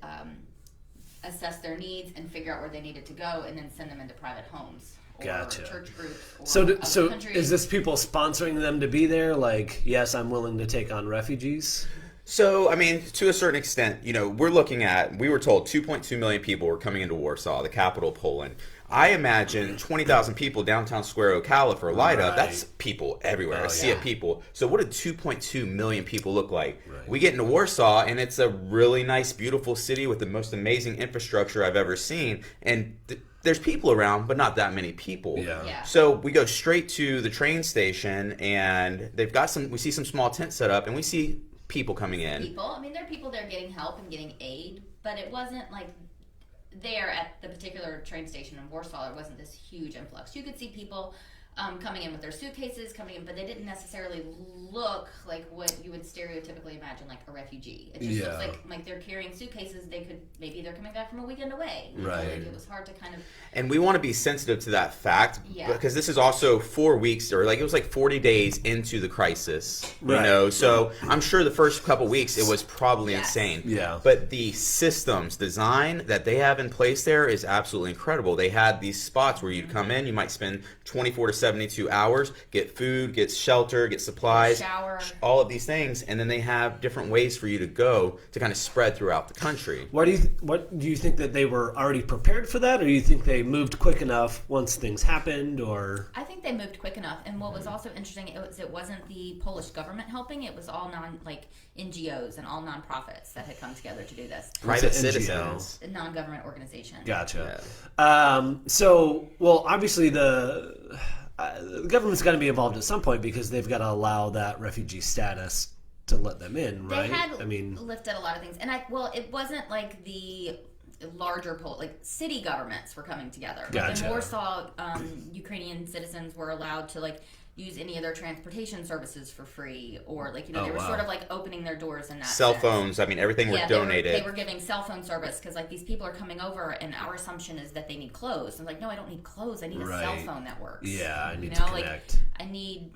Speaker 6: assess their needs and figure out where they needed to go and then send them into private homes. Or
Speaker 2: Gotcha.
Speaker 6: church groups. Or
Speaker 2: So
Speaker 6: countries.
Speaker 2: is this people sponsoring them to be there? Like, yes, I'm willing to take on refugees?
Speaker 1: So, I mean, to a certain extent, you know, we were told 2.2 million people were coming into Warsaw, the capital of Poland. I imagine 20,000 people downtown Square Ocala for a light up.
Speaker 2: Right.
Speaker 1: That's people everywhere.
Speaker 2: Oh,
Speaker 1: I see it,
Speaker 2: yeah.
Speaker 1: people. So what did 2.2 million people look like?
Speaker 2: Right.
Speaker 1: We get into Warsaw, and it's a really nice, beautiful city with the most amazing infrastructure I've ever seen. And there's people around, but not that many people.
Speaker 6: Yeah.
Speaker 1: So we go straight to the train station, and we see some small tents set up, and we see people coming in.
Speaker 6: I mean, there are people there getting help and getting aid, but it wasn't like there at the particular train station in Warsaw, there wasn't this huge influx. You could see people coming in with their suitcases, but they didn't necessarily look like what you would stereotypically imagine, like a refugee. It just looks like they're carrying suitcases. Maybe they're coming back from a weekend away. You know,
Speaker 2: Right.
Speaker 6: like it was hard to kind of.
Speaker 1: And we want to be sensitive to that fact
Speaker 6: Yeah.
Speaker 1: because this is also 4 weeks or it was like 40 days into the crisis, you
Speaker 2: Right.
Speaker 1: know. So I'm sure the first couple weeks it was probably
Speaker 6: Yes.
Speaker 1: insane.
Speaker 2: Yeah.
Speaker 1: But the systems design that they have in place there is absolutely incredible. They had these spots where you'd come in, you might spend 24 to 72 hours, get food, get shelter, get supplies,
Speaker 6: Shower.
Speaker 1: all of these things, and then they have different ways for you to go to kind of spread throughout the country.
Speaker 2: What do you think that they were already prepared for that, or do you think they moved quick enough once things happened, or?
Speaker 6: I think they moved quick enough, and what was also interesting, it wasn't the Polish government helping; it was all NGOs and all nonprofits that had come together to do this.
Speaker 1: Private
Speaker 2: What's an NGO?
Speaker 1: citizens.
Speaker 6: A non-government organization.
Speaker 2: Gotcha. Obviously the government's got to be involved at some point because they've got to allow that refugee status to let them in, right?
Speaker 6: They had lifted a lot of things, and it wasn't like the larger city governments were coming together. Like
Speaker 2: Gotcha.
Speaker 6: in Warsaw, Ukrainian citizens were allowed to use any of their transportation services for free, or like,
Speaker 2: Oh,
Speaker 6: they were
Speaker 2: wow.
Speaker 6: sort of like opening their doors in that
Speaker 1: Cell
Speaker 6: sense.
Speaker 1: phones. I mean, everything was donated.
Speaker 6: They were giving cell phone service because like these people are coming over, and our assumption is that they need clothes. And like, no, I don't need clothes. I need a cell
Speaker 2: Right.
Speaker 6: phone that works.
Speaker 2: Yeah, I need
Speaker 6: You
Speaker 2: to
Speaker 6: know, like,
Speaker 2: connect.
Speaker 6: I need,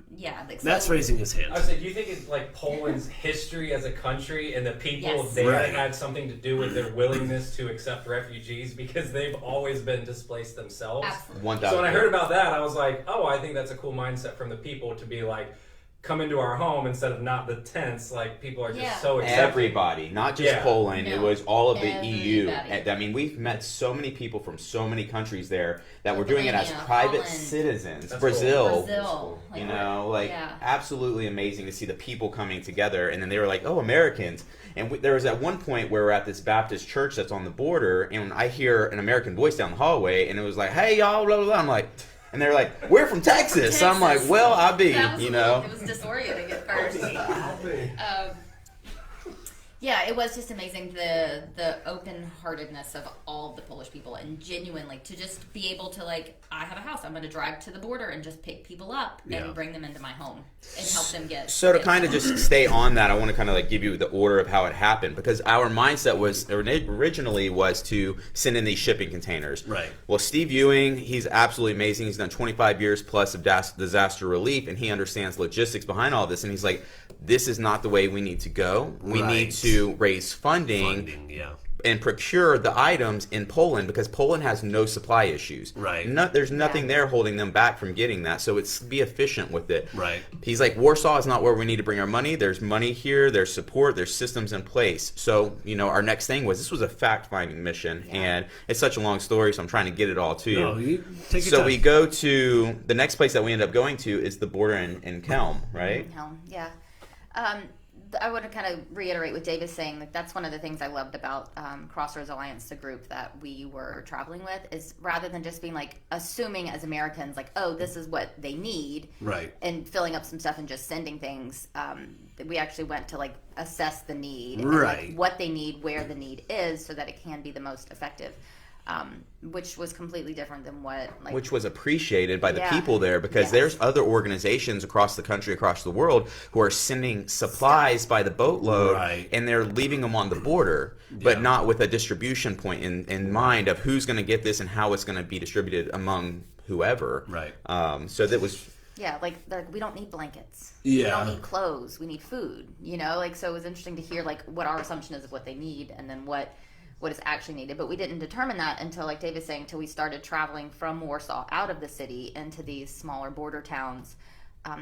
Speaker 6: like,
Speaker 2: Matt's
Speaker 6: so-
Speaker 2: raising his hand.
Speaker 7: I would say, do you think it's like Poland's history as a country and the people
Speaker 6: Yes.
Speaker 7: there
Speaker 2: Right.
Speaker 7: had something to do with their willingness to accept refugees because they've always been displaced themselves?
Speaker 6: Absolutely.
Speaker 1: 1,000.
Speaker 7: So when I heard about that, I was like, oh, I think that's a cool mindset from the people to be like, come into our home instead of not the tents. Like, people are just
Speaker 6: Yeah.
Speaker 7: so accepting.
Speaker 1: Everybody, not just
Speaker 7: Yeah.
Speaker 1: Poland. It
Speaker 6: No.
Speaker 1: was all of the EU.
Speaker 6: Everybody.
Speaker 1: And, I mean, we've met so many people from so many countries there that were doing it as
Speaker 6: Lithuania,
Speaker 1: private
Speaker 6: Holland.
Speaker 1: citizens.
Speaker 7: That's
Speaker 1: Brazil.
Speaker 6: Brazil. Like,
Speaker 1: You know, like
Speaker 6: yeah.
Speaker 1: absolutely amazing to see the people coming together. And then they were like, "Oh, Americans!" And there was at one point where we're at this Baptist church that's on the border, and I hear an American voice down the hallway, and it was like, "Hey, y'all!" Blah blah blah. I'm like, and they're like, "We're from Texas." So I'm like,
Speaker 6: Texas.
Speaker 1: "Well, I be,"
Speaker 6: That was
Speaker 1: you
Speaker 6: a
Speaker 1: know.
Speaker 6: little- It was disorienting at first. Yeah, it was just amazing, the open-heartedness of all of the Polish people, and genuine, like, to just be able to, like, I have a house, I'm going to drive to the border and just pick people up
Speaker 2: Yeah.
Speaker 6: and bring them into my home and help them get.
Speaker 1: So to
Speaker 6: get
Speaker 1: kind of
Speaker 6: home.
Speaker 1: just stay on that, I want to kind of like give you the order of how it happened, because our mindset was originally was to send in these shipping containers.
Speaker 2: Right.
Speaker 1: Well, Steve Ewing, he's absolutely amazing. He's done 25 years plus of disaster relief, and he understands logistics behind all this. And he's like, this is not the way we need to go. We
Speaker 2: Right.
Speaker 1: need to raise funding
Speaker 2: Yeah.
Speaker 1: and procure the items in Poland, because Poland has no supply issues.
Speaker 2: Right.
Speaker 1: There's nothing
Speaker 6: Yeah.
Speaker 1: there holding them back from getting that. So it's be efficient with it.
Speaker 2: Right.
Speaker 1: He's like, Warsaw is not where we need to bring our money. There's money here. There's support. There's systems in place. So, our next thing was, this was a fact-finding mission.
Speaker 6: Yeah.
Speaker 1: And it's such a long story, so I'm trying to get it all to you.
Speaker 2: No, you take your
Speaker 1: So
Speaker 2: time.
Speaker 1: we go to, the next place that we end up going to is the border in Kelm, right?
Speaker 6: Helm, yeah. I want to kind of reiterate what Dave is saying. Like, that's one of the things I loved about Crossroads Alliance, the group that we were traveling with, is rather than just being like assuming as Americans, like, oh, this is what they need,
Speaker 2: Right.
Speaker 6: and filling up some stuff and just sending things. We actually went to like assess the need, and,
Speaker 2: Right.
Speaker 6: like, what they need, where the need is, so that it can be the most effective. Which was completely different than what, like,
Speaker 1: Which was appreciated by the
Speaker 6: Yeah.
Speaker 1: people there, because
Speaker 6: Yes.
Speaker 1: there's other organizations across the country, across the world, who are sending supplies by the boatload,
Speaker 2: Right.
Speaker 1: and they're leaving them on the border, but
Speaker 2: Yeah.
Speaker 1: not with a distribution point in mind of who's going to get this and how it's going to be distributed among whoever.
Speaker 2: Right.
Speaker 1: So that was
Speaker 6: yeah, like, they're like, we don't need blankets.
Speaker 2: Yeah.
Speaker 6: We don't need clothes. We need food. Like, so it was interesting to hear like what our assumption is of what they need, and then what is actually needed. But we didn't determine that until, like Dave is saying, until we started traveling from Warsaw out of the city into these smaller border towns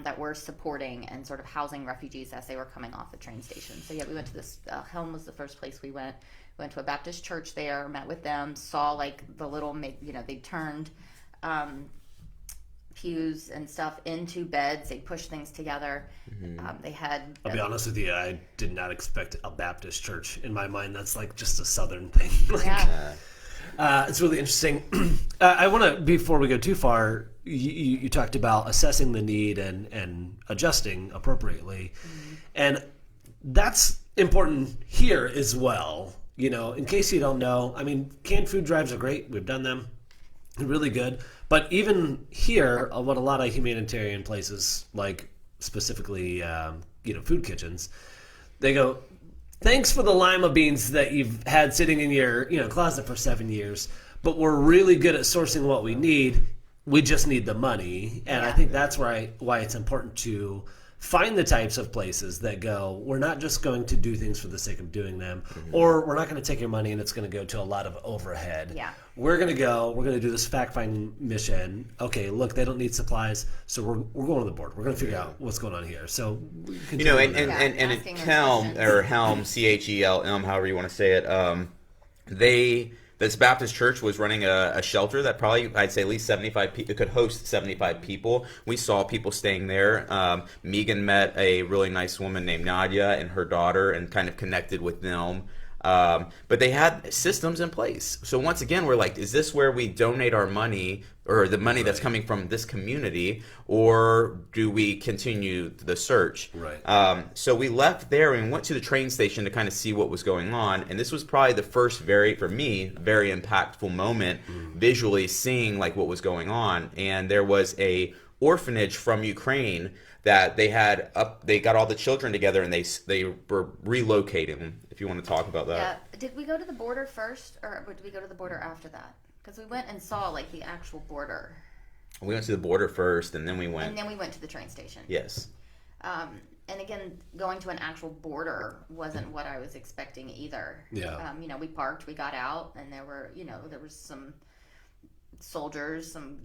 Speaker 6: that were supporting and sort of housing refugees as they were coming off the train station. So yeah, we went to this, Helm was the first place we went. We went to a Baptist church there, met with them, saw like the little, they turned pews and stuff into beds. They pushed things together. They had.
Speaker 2: I'll be honest with you, I did not expect a Baptist church. In my mind, that's like just a Southern thing.
Speaker 6: Yeah.
Speaker 2: It's really interesting. I want to, before we go too far, you talked about assessing the need and adjusting appropriately. And that's important here as well. In case you don't know, I mean, canned food drives are great. We've done them. They're really good. But even here, what a lot of humanitarian places, like specifically, food kitchens, they go, thanks for the lima beans that you've had sitting in your closet for 7 years, but we're really good at sourcing what we need. We just need the money. And I think that's why it's important to find the types of places that go, we're not just going to do things for the sake of doing them, or we're not going to take your money and it's going to go to a lot of overhead.
Speaker 6: Yeah.
Speaker 2: We're going to do this fact-finding mission. Okay, look, they don't need supplies, so we're going to the board. We're going to figure out what's going on here. So,
Speaker 1: and
Speaker 6: asking
Speaker 1: in
Speaker 6: those
Speaker 1: Kelm,
Speaker 6: questions.
Speaker 1: or Helm, CHELM, however you want to say it, this Baptist church was running a shelter that probably, I'd say at least 75 people, it could host 75 people. We saw people staying there. Meagan met a really nice woman named Nadia and her daughter and kind of connected with them. But they had systems in place. So once again, we're like, is this where we donate our money, or the money that's coming from this community, or do we continue the search?
Speaker 2: Right.
Speaker 1: So we left there and went to the train station to kind of see what was going on. And this was probably the first very impactful moment visually seeing like what was going on. And there was a orphanage from Ukraine that they had up. They got all the children together and they were relocating them. If you want to talk about that.
Speaker 6: Yeah. Did we go to the border first, or did we go to the border after that? Because we went and saw like the actual border.
Speaker 1: We went to the border first, and then we went.
Speaker 6: And then we went to the train station.
Speaker 1: Yes.
Speaker 6: And again, going to an actual border wasn't what I was expecting either.
Speaker 2: Yeah.
Speaker 6: You know, we parked, we got out, and there was some soldiers, some,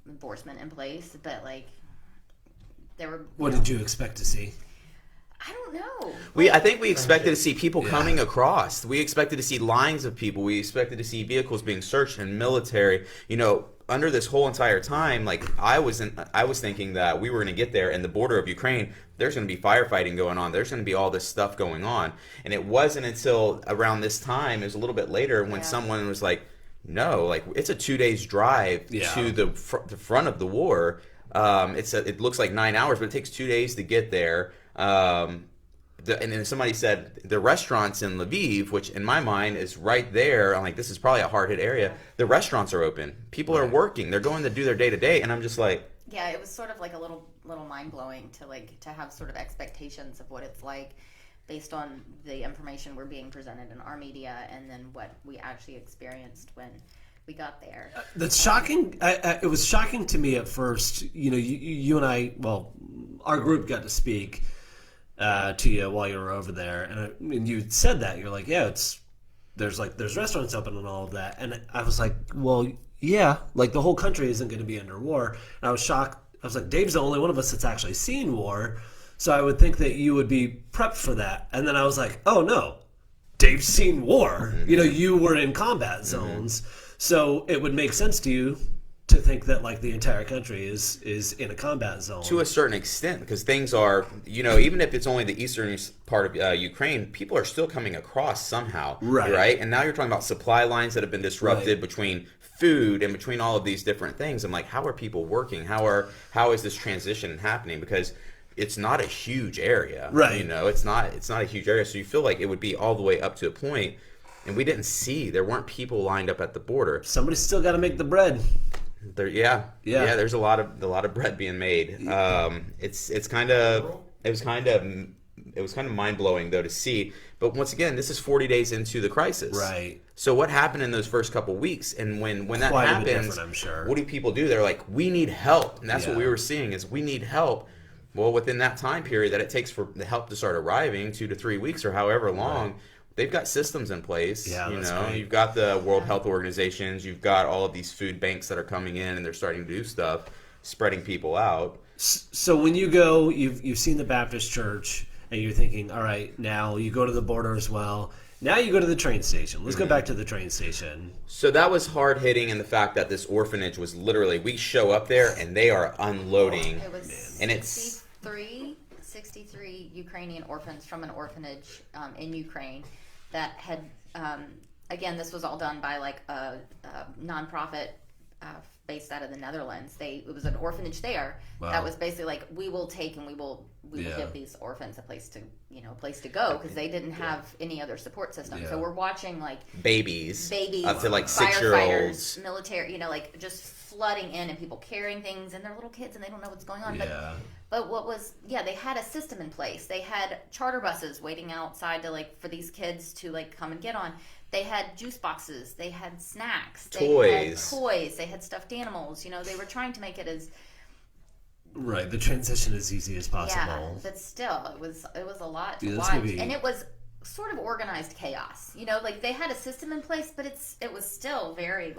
Speaker 6: enforcement in place, but like there were.
Speaker 2: What did you expect to see?
Speaker 6: I don't know.
Speaker 1: I think we expected to see people coming across. We expected to see lines of people. We expected to see vehicles being searched and military. Under this whole entire time, like I was thinking that we were going to get there, and the border of Ukraine, there's going to be firefighting going on. There's going to be all this stuff going on, and it wasn't until around this time, it was a little bit later, when someone was like, "No, like it's a 2 days drive to the front of the war. It looks like 9 hours, but it takes 2 days to get there." And then somebody said the restaurants in Lviv, which in my mind is right there. I'm like, this is probably a hard hit area. The restaurants are open. People are working. They're going to do their day to day, and I'm just like,
Speaker 6: yeah, it was sort of like a little mind blowing to have sort of expectations of what it's like based on the information we're being presented in our media, and then what we actually experienced when we got there.
Speaker 2: That's shocking. It was shocking to me at first. You and I, well, our group got to speak to you while you were over there, and you said that you're like, yeah, there's restaurants open and all of that, and I was like, well, yeah, like the whole country isn't going to be under war. And I was shocked. I was like, Dave's the only one of us that's actually seen war, so I would think that you would be prepped for that. And then I was like, oh no, Dave's seen war. You were in combat zones, so it would make sense to you to think that like the entire country is in a combat zone
Speaker 1: to a certain extent, because things are, even if it's only the eastern part of Ukraine, people are still coming across somehow, right? And now you're talking about supply lines that have been disrupted between food and between all of these different things. I'm like, how are people working? How is this transition happening? Because it's not a huge area,
Speaker 2: right?
Speaker 1: It's not a huge area, so you feel like it would be all the way up to a point, and we didn't see. There weren't people lined up at the border.
Speaker 2: Somebody's still got to make the bread.
Speaker 1: There's a lot of bread being made. It was kind of mind blowing though to see. But once again, this is 40 days into the crisis,
Speaker 2: right?
Speaker 1: So what happened in those first couple weeks, and when that happens,
Speaker 2: I'm sure.
Speaker 1: What do people do? They're like, we need help, and that's what we were seeing is we need help. Well, within that time period that it takes for the help to start arriving, 2 to 3 weeks or however long. Right. They've got systems in place.
Speaker 2: Yeah,
Speaker 1: great. You've got the World Health Organizations. You've got all of these food banks that are coming in, and they're starting to do stuff, spreading people out.
Speaker 2: So when you go, you've seen the Baptist church, and you're thinking, all right, now you go to the border as well. Now you go to the train station. Let's go back to the train station.
Speaker 1: So that was hard hitting in the fact that this orphanage was literally, we show up there, and they are unloading.
Speaker 6: It was
Speaker 1: and
Speaker 6: 63 Ukrainian orphans from an orphanage in Ukraine that had, again, this was all done by like a nonprofit based out of the Netherlands. It was an orphanage there that was basically like, we will take and we will give these orphans a place to go, because they didn't have any other support system. So we're watching like
Speaker 1: babies up to like 6-year-olds,
Speaker 6: military, like just flooding in, and people carrying things, and they're little kids and they don't know what's going on. But they had a system in place. They had charter buses waiting outside for these kids to come and get on. They had juice boxes. They had snacks. They had toys. They had stuffed animals. They were trying to make it as
Speaker 2: right. The transition as easy as possible.
Speaker 6: Yeah, but still, it was a lot to watch, and it was sort of organized chaos. They had a system in place, but it was still very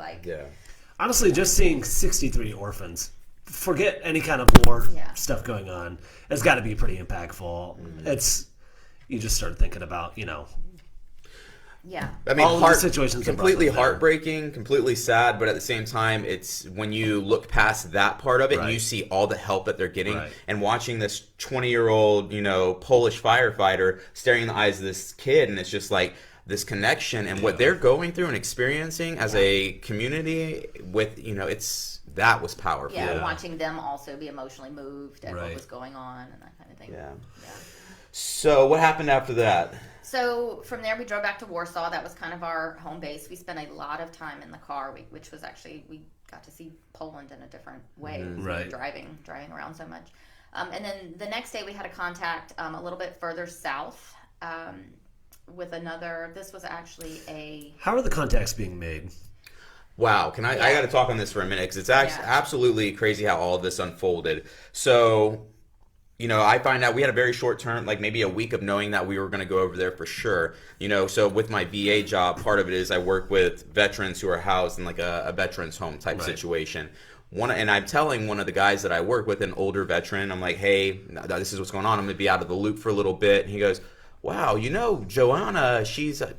Speaker 2: Honestly, just seeing 63 orphans, forget any kind of war stuff going on, it's got to be pretty impactful. You just start thinking about,
Speaker 1: I mean,
Speaker 2: all the situations
Speaker 1: completely heartbreaking, completely sad, but at the same time, it's when you look past that part of it and you see all the help that they're getting, and watching this 20-year-old, Polish firefighter staring in the eyes of this kid, and it's just like this connection and what they're going through and experiencing as a community with, that was powerful.
Speaker 6: Yeah, watching them also be emotionally moved at what was going on and that kind of thing.
Speaker 1: Yeah. So what happened after that?
Speaker 6: So from there, we drove back to Warsaw. That was kind of our home base. We spent a lot of time in the car, which was actually, we got to see Poland in a different way,
Speaker 2: Right.
Speaker 6: driving around so much. And then the next day we had a contact a little bit further south with another. This was actually a.
Speaker 2: How are the contacts being made?
Speaker 1: Wow, I got to talk on this for a minute because it's absolutely crazy how all of this unfolded. So, I find out we had a very short term, like maybe a week of knowing that we were going to go over there for sure. So with my VA job, part of it is I work with veterans who are housed in like a veterans home type situation. And I'm telling one of the guys that I work with, an older veteran, I'm like, hey, this is what's going on. I'm going to be out of the loop for a little bit. And he goes, wow, Joanna,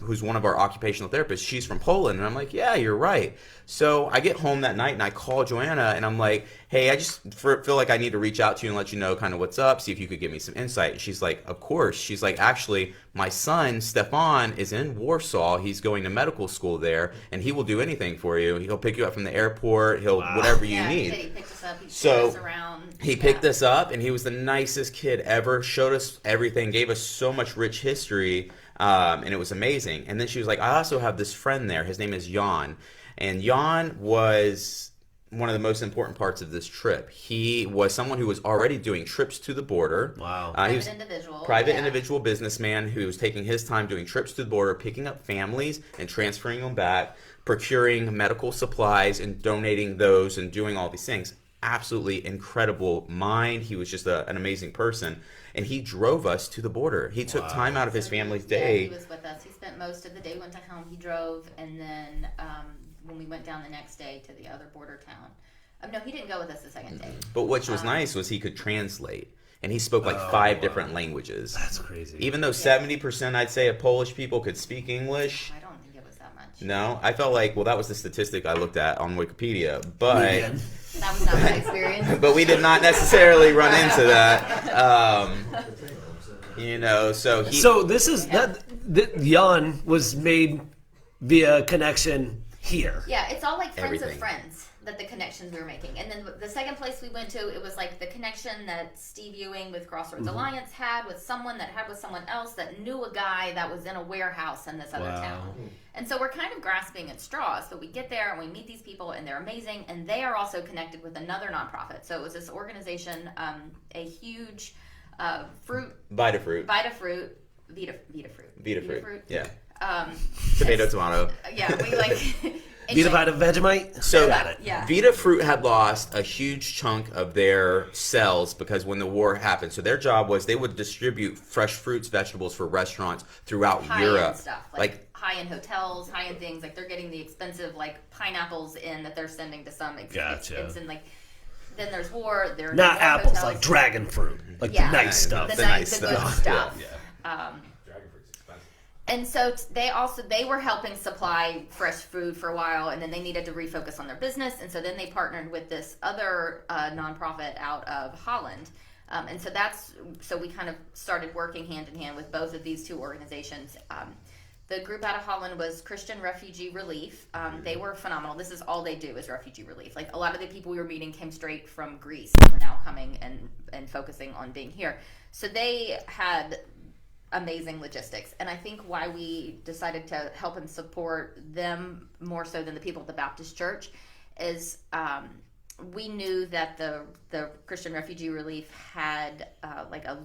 Speaker 1: who's one of our occupational therapists, she's from Poland. And I'm like, yeah, you're right. So I get home that night and I call Joanna and I'm like, hey, I just feel like I need to reach out to you and let you know kind of what's up, see if you could give me some insight. And she's like, of course. She's like, actually, my son, Stefan, is in Warsaw. He's going to medical school there and he will do anything for you. He'll pick you up from the airport. He'll whatever you need.
Speaker 6: He picked us up. He showed us around.
Speaker 1: He picked us up and he was the nicest kid ever, showed us everything, gave us so much rich history, and it was amazing. And then she was like, I also have this friend there. His name is Jan. And Jan was one of the most important parts of this trip. He was someone who was already doing trips to the border.
Speaker 2: Wow.
Speaker 1: He was private individual businessman who was taking his time doing trips to the border, picking up families and transferring them back, procuring medical supplies and donating those and doing all these things. Absolutely incredible mind. He was just an amazing person. And he drove us to the border. He took time out of his family's day.
Speaker 6: Yeah, he was with us. He spent most of the day, went to home, he drove, and then when we went down the next day to the other border town. No, he didn't go with us the second day.
Speaker 1: But what was nice was he could translate. And he spoke like 5 different languages.
Speaker 2: That's crazy.
Speaker 1: Even though 70%, I'd say, of Polish people could speak English.
Speaker 6: I don't think it was that much.
Speaker 1: No, I felt like, that was the statistic I looked at on Wikipedia. But
Speaker 2: Meagan.
Speaker 6: That was not my experience.
Speaker 1: but we did not necessarily run into that. So
Speaker 2: this is that Jan was made via connection here.
Speaker 6: Yeah, it's all like friends
Speaker 1: Everything.
Speaker 6: of friends that the connections we were making. And then the second place we went to, it was like the connection that Steve Ewing with Crossroads Alliance had with someone that had with someone else that knew a guy that was in a warehouse in this other town. And so we're kind of grasping at straws. So we get there and we meet these people and they're amazing. And they are also connected with another nonprofit. So it was this organization, a huge fruit.
Speaker 1: Vita fruit.
Speaker 6: Vita fruit.
Speaker 1: Yeah. Tomato.
Speaker 6: Yeah, we like...
Speaker 2: Vita Vita Vegemite?
Speaker 1: So
Speaker 6: yeah.
Speaker 1: Vita Fruit had lost a huge chunk of their sales because when the war happened. So their job was they would distribute fresh fruits, vegetables for restaurants throughout Europe.
Speaker 6: Stuff, like high-end hotels, high-end things. Like they're getting the expensive like pineapples in that they're sending to some expensive like. Then there's war. There's
Speaker 2: not apples,
Speaker 6: hotels.
Speaker 2: like dragon fruit, like the nice stuff.
Speaker 6: The nice good stuff.
Speaker 2: Yeah.
Speaker 7: Dragon fruit's expensive.
Speaker 6: And so they were helping supply fresh food for a while, and then they needed to refocus on their business, and so then they partnered with this other nonprofit out of Holland, and so we kind of started working hand in hand with both of these two organizations. The group out of Holland was Christian Refugee Relief. They were phenomenal. This is all they do is refugee relief. Like a lot of the people we were meeting came straight from Greece and are now coming and focusing on being here. So they had amazing logistics. And I think why we decided to help and support them more so than the people at the Baptist Church is we knew that the Christian Refugee Relief had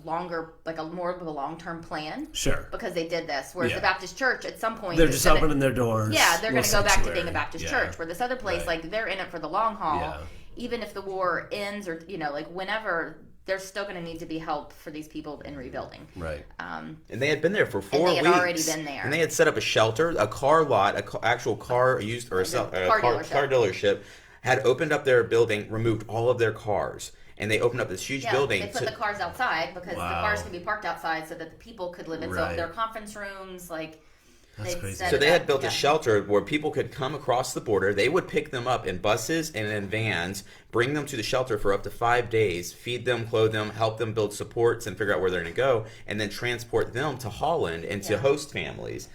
Speaker 6: more of a long-term plan.
Speaker 2: Sure.
Speaker 6: Because they did this. Whereas the Baptist Church at some point
Speaker 2: they're just opening their doors.
Speaker 6: Yeah, they're going to go back to
Speaker 2: sanctuary.
Speaker 6: being a Baptist church. Where this other place, like they're in it for the long haul.
Speaker 2: Yeah.
Speaker 6: Even if the war ends or like whenever, there's still going to need to be help for these people in rebuilding.
Speaker 2: Right.
Speaker 1: And they had been there for 4 weeks.
Speaker 6: And they had already been there.
Speaker 1: And they had set up a shelter, a car lot, actual car used or car dealership, had opened up their building, removed all of their cars, and they opened up this huge building.
Speaker 6: They put the cars outside because the cars can be parked outside so that the people could live in.
Speaker 2: Right.
Speaker 6: So their conference rooms, like.
Speaker 2: That's crazy.
Speaker 1: So they had built a shelter where people could come across the border. They would pick them up in buses and in vans, bring them to the shelter for up to 5 days, feed them, clothe them, help them build supports and figure out where they're going to go, and then transport them to Holland and to host families.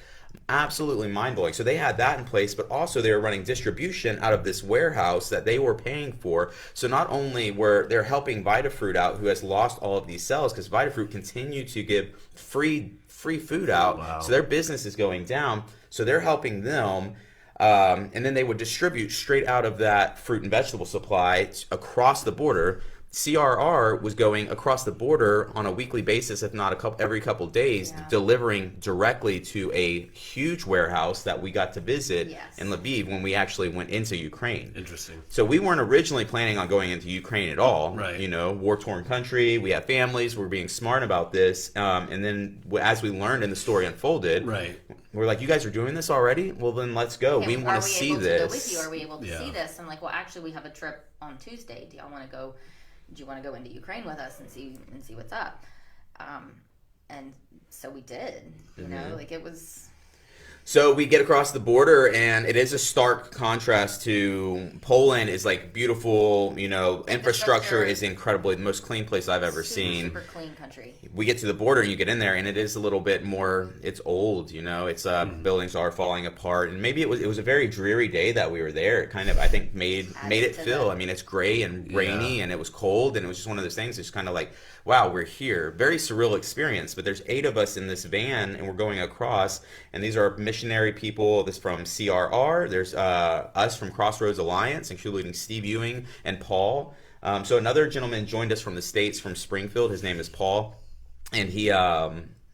Speaker 1: Absolutely mind-blowing. So they had that in place, but also they were running distribution out of this warehouse that they were paying for. So not only were they helping Vitafruit out, who has lost all of these sales, because Vitafruit continued to give free food out.
Speaker 2: Wow.
Speaker 1: So their business is going down. So they're helping them. And then they would distribute straight out of that fruit and vegetable supply across the border. CRR was going across the border on a weekly basis, if not every couple days, delivering directly to a huge warehouse that we got to visit in Lviv when we actually went into Ukraine.
Speaker 2: Interesting.
Speaker 1: So we weren't originally planning on going into Ukraine at all.
Speaker 2: Right.
Speaker 1: You know, war-torn country. We have families. We're being smart about this. And then as we learned and the story unfolded, we're like, you guys are doing this already? Well, then let's go. We want to see this.
Speaker 6: Are we able to go with you? Are we able to see this? I'm like, well, actually, we have a trip on Tuesday. Do y'all want to go? Do you want to go into Ukraine with us and see what's up? And so we did. You know, like it was.
Speaker 1: So we get across the border, and it is a stark contrast to Poland. Is like beautiful, you know, infrastructure is incredible, the most clean place I've ever seen.
Speaker 6: Super clean country.
Speaker 1: We get to the border, and you get in there, and it is a little bit more. It's old, you know. It's buildings are falling apart, and maybe it was a very dreary day that we were there. It kind of, I think, made it feel. I mean, it's gray and rainy, and it was cold, and it was just one of those things. It's kind of like, wow, we're here. Very surreal experience. But there's 8 of us in this van, and we're going across, and these are missionary people. This from CRR. There's us from Crossroads Alliance, including Steve Ewing and Paul. So another gentleman joined us from the States, from Springfield. His name is Paul, and he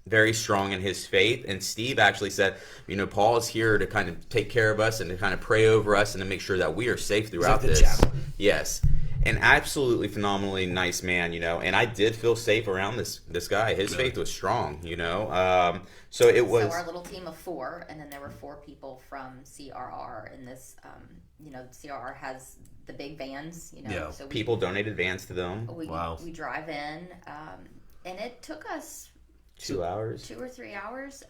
Speaker 1: very strong in his faith. And Steve actually said, you know, Paul is here to kind of take care of us and to kind of pray over us and to make sure that we are safe throughout this. Yes. An absolutely phenomenally nice man, you know, and I did feel safe around this guy. His faith was strong, you know. So it was.
Speaker 6: So our little team of 4, and then there were 4 people from CRR in this. You know, CRR has the big vans, you know. So
Speaker 1: people donated vans to them.
Speaker 6: We drive in, and it took us
Speaker 1: 2 hours,
Speaker 6: 2 or 3 hours.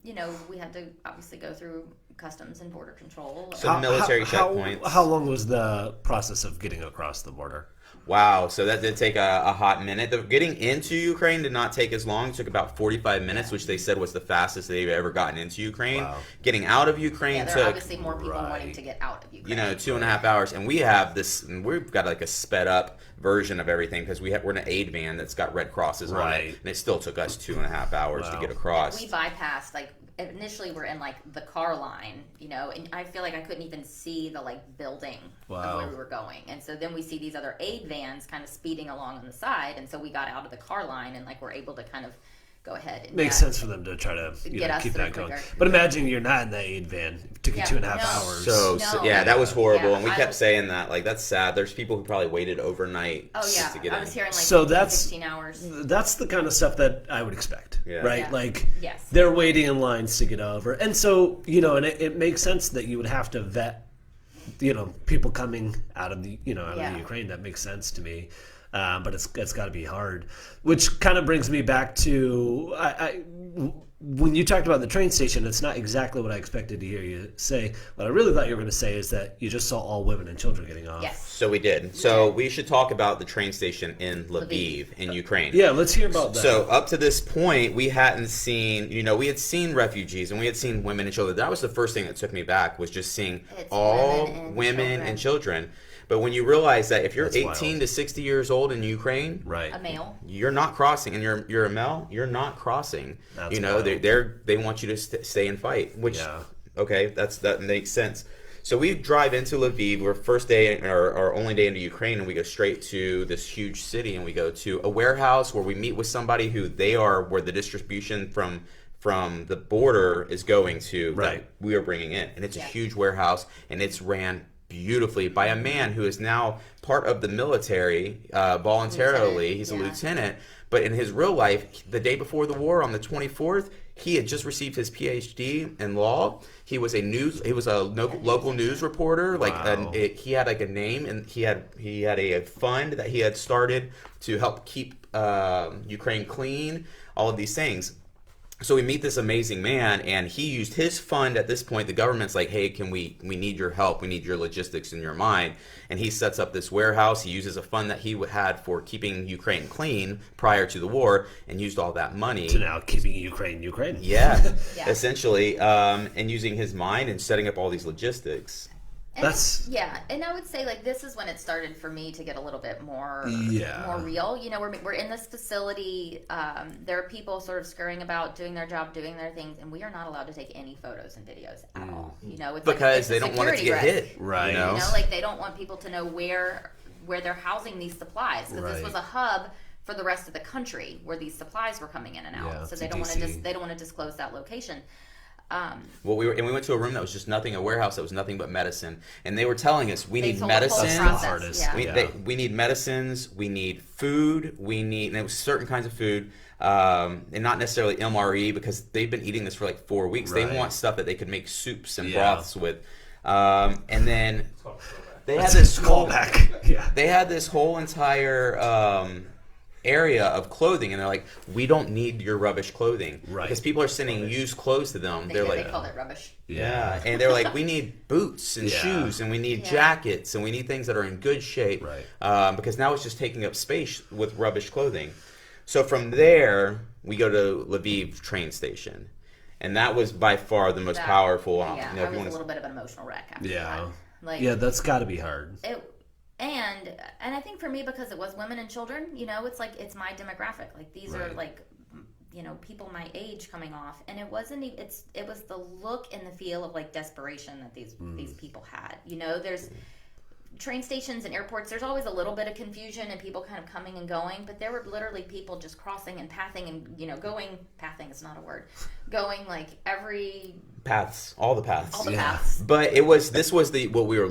Speaker 6: You know, we had to obviously go through customs and border control.
Speaker 1: So military checkpoints.
Speaker 2: How long was the process of getting across the border?
Speaker 1: Wow, so that did take a hot minute. Getting into Ukraine did not take as long. It took about 45 minutes, which they said was the fastest they've ever gotten into Ukraine. Getting out of Ukraine
Speaker 6: there
Speaker 1: took...
Speaker 6: are obviously more people wanting to get out of Ukraine.
Speaker 1: You know, 2.5 hours. And we have this... We've got like a sped up version of everything because we're in an aid van that's got red crosses on it. And it still took us 2.5 hours to get across.
Speaker 6: We bypassed, like... Initially, we're in like the car line, you know, and I feel like I couldn't even see the like building of where we were going. And so then we see these other aid vans kind of speeding along on the side, and so we got out of the car line and like we're able to kind of go ahead. And
Speaker 2: makes sense for them to try to keep that going. But imagine you're not in the aid van. It took you 2.5 hours.
Speaker 1: So that was horrible, and we kept saying that. Like, that's sad. There's people who probably waited overnight.
Speaker 6: Oh yeah,
Speaker 1: to get
Speaker 6: I was hearing like 16 hours.
Speaker 2: That's the kind of stuff that I would expect, right?
Speaker 6: Yeah.
Speaker 2: Like, they're waiting in lines to get over, and so you know, and it makes sense that you would have to vet, you know, people coming out of the Ukraine. That makes sense to me. But it's got to be hard, which kind of brings me back to when you talked about the train station. It's not exactly what I expected to hear you say. What I really thought you were going to say is that you just saw all women and children getting off.
Speaker 6: Yes.
Speaker 1: So we did. So we should talk about the train station in Lviv in Ukraine.
Speaker 2: Yeah, let's hear about that.
Speaker 1: So up to this point, we hadn't seen, you know, we had seen refugees and we had seen women and children. That was the first thing that took me back, was just seeing all women and children. But when you realize that if you're 18 to 60 years old in Ukraine,
Speaker 6: a male,
Speaker 1: you're not crossing, and you're a male, you're not crossing. You know, they want you to stay and fight. Which, okay, that makes sense. So we drive into Lviv. We're first day, our only day into Ukraine, and we go straight to this huge city, and we go to a warehouse where we meet with somebody who where the distribution from the border is going to. That we are bringing in, and it's a huge warehouse, and it's ran beautifully by a man who is now part of the military voluntarily. He's a lieutenant, but in his real life, the day before the war, on the 24th, he had just received his PhD in law. He was a local news reporter. He had like a name, and he had a fund that he had started to help keep Ukraine clean. All of these things. So we meet this amazing man, and he used his fund at this point. The government's like, hey, we need your help. We need your logistics and your mind. And he sets up this warehouse. He uses a fund that he had for keeping Ukraine clean prior to the war, and used all that money.
Speaker 2: To now keeping Ukraine.
Speaker 1: Yeah, essentially, and using his mind and setting up all these logistics.
Speaker 6: And I would say like this is when it started for me to get a little bit more real. You know, we're in this facility. There are people sort of scurrying about, doing their job, doing their things, and we are not allowed to take any photos and videos at all. You know, it's
Speaker 1: because they don't want it to get hit,
Speaker 2: right?
Speaker 6: You know, like they don't want people to know where they're housing these supplies, because this was a hub for the rest of the country where these supplies were coming in and out. So they don't want to disclose that location.
Speaker 1: Well, we went to a room that was just nothing, a warehouse that was nothing but medicine, and they were telling us we need medicines. We need medicines, we need food, and it was certain kinds of food, and not necessarily MRE, because they've been eating this for like 4 weeks. They want stuff that they could make soups and broths with, and then they had this callback. They had this whole entire area of clothing, and they're like, we don't need your rubbish clothing, because people are sending used clothes to them. They
Speaker 6: call it rubbish.
Speaker 1: And they're like, we need boots and shoes, and we need jackets, and we need things that are in good shape, because now it's just taking up space with rubbish clothing. So from there we go to Lviv train station, and that was by far the most powerful.
Speaker 6: I was a little bit of an emotional wreck after that. Like,
Speaker 2: that's got to be hard.
Speaker 6: And I think for me, because it was women and children, you know, it's like, it's my demographic. Like, these are like, you know, people my age coming off, and it wasn't. It was the look and the feel of like desperation that these people had. You know, there's train stations and airports. There's always a little bit of confusion and people kind of coming and going, but there were literally people just crossing and pathing and, you know, going. Pathing is not a word. Going like every.
Speaker 1: Paths, all the paths.
Speaker 6: All the paths.
Speaker 1: But this was what we were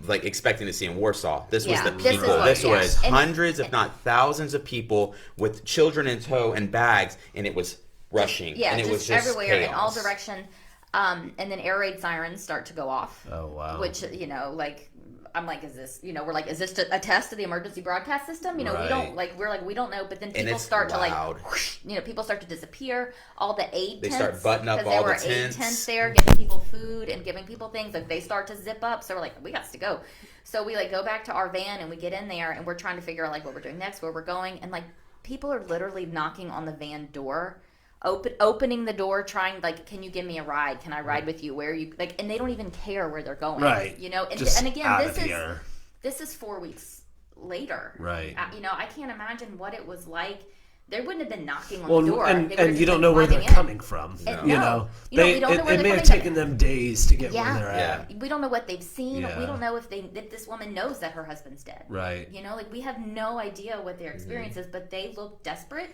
Speaker 1: expecting to see in Warsaw. This was the people. This was hundreds, if not thousands, of people with children in tow and bags, and it was rushing. And it was just
Speaker 6: everywhere,
Speaker 1: chaos.
Speaker 6: in all direction. And then air raid sirens start to go off.
Speaker 2: Oh wow!
Speaker 6: Which, you know, like, I'm like, is this? You know, we're like, is this a test of the emergency broadcast system? You know, we don't we don't know. But then people start to like, whoosh, you know, people start to disappear. All the aid tents,
Speaker 1: they start buttoning up all the tents.
Speaker 6: There were aid tents there, giving people food and giving people things. Like, they start to zip up. So we're like, we got to go. So we like go back to our van and we get in there and we're trying to figure out like what we're doing next, where we're going, and like people are literally knocking on the van door. Opening the door, trying like, can you give me a ride? Can I ride with you? Where are you like? And they don't even care where they're going,
Speaker 2: right?
Speaker 6: You know, and again, this is 4 weeks later,
Speaker 2: right?
Speaker 6: You know, I can't imagine what it was like. They wouldn't have been knocking on the door,
Speaker 2: and you don't know where they're coming from. You know,
Speaker 6: we don't know where
Speaker 2: it may have taken them days to get where they're at.
Speaker 6: We don't know what they've seen. We don't know if this woman knows that her husband's dead,
Speaker 2: right?
Speaker 6: You know, like, we have no idea what their experience is, but they look desperate,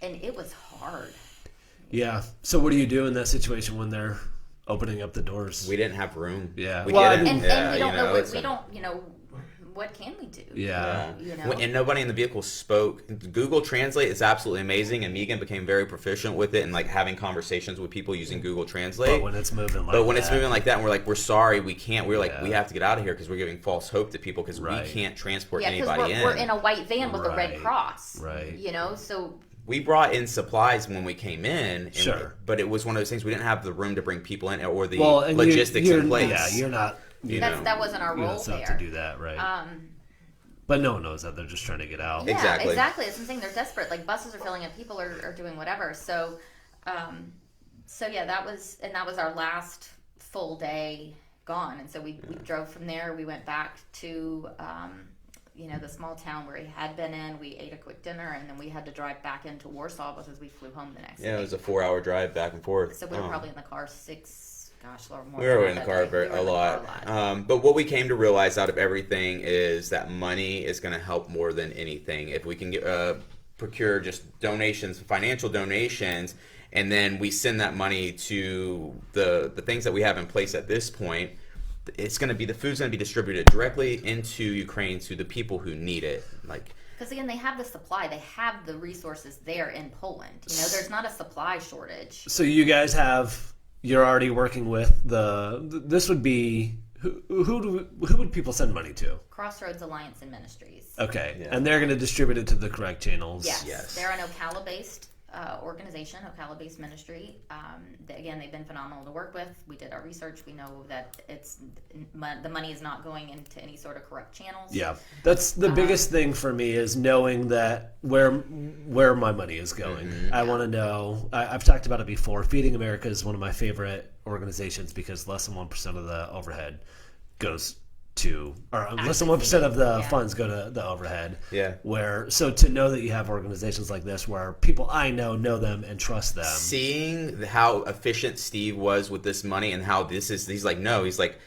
Speaker 6: and it was hard.
Speaker 2: Yeah. So what do you do in that situation when they're opening up the doors?
Speaker 1: We didn't have room.
Speaker 2: Yeah.
Speaker 6: We don't know what we don't. You know, what can we do?
Speaker 2: Yeah.
Speaker 6: You know?
Speaker 1: And nobody in the vehicle spoke. Google Translate is absolutely amazing, and Meagan became very proficient with it, and like having conversations with people using Google Translate.
Speaker 2: But when it's moving like that,
Speaker 1: and we're like, we're sorry, we can't. We're like, we have to get out of here because we're giving false hope to people because we can't transport anybody in.
Speaker 6: We're in a white van with a Red Cross.
Speaker 2: Right.
Speaker 6: You know, so.
Speaker 1: We brought in supplies when we came in, but it was one of those things we didn't have the room to bring people in or the logistics in place.
Speaker 2: Yeah, you're not.
Speaker 6: That wasn't our role there.
Speaker 2: To do that, right? But no one knows that. They're just trying to get out.
Speaker 6: Yeah, exactly. That's something. They're desperate. Like, buses are filling up, people are doing whatever. So, that was our last full day gone. And so we drove from there. We went back to. You know, the small town where he had been in. We ate a quick dinner, and then we had to drive back into Warsaw because we flew home the next day.
Speaker 1: Yeah, it was a 4-hour drive back and forth.
Speaker 6: So we were probably in the car more.
Speaker 1: We were in the car a lot. But what we came to realize out of everything is that money is going to help more than anything. If we can procure just donations, financial donations, and then we send that money to the things that we have in place at this point, it's going to be, the food's going to be distributed directly into Ukraine to the people who need it. Like,
Speaker 6: because again, they have the supply, they have the resources there in Poland. You know, there's not a supply shortage.
Speaker 2: So you guys you're already working with this would be who would people send money to?
Speaker 6: Crossroads Alliance and Ministries.
Speaker 2: Okay, and they're going to distribute it to the correct channels.
Speaker 6: Yes. They're an Ocala-based organization, Ocala-based ministry. Again, they've been phenomenal to work with. We did our research. We know that the money is not going into any sort of correct channels. Yeah,
Speaker 2: that's the biggest thing for me, is knowing that where my money is going. I want to know. I've talked about it before. Feeding America is one of my favorite organizations because less than 1% of the overhead goes to, or less than 1% of the funds go to the overhead.
Speaker 1: Yeah.
Speaker 2: So to know that you have organizations like this where people I know them and trust them.
Speaker 1: Seeing how efficient Steve was with this money and how he's like, no, he's like,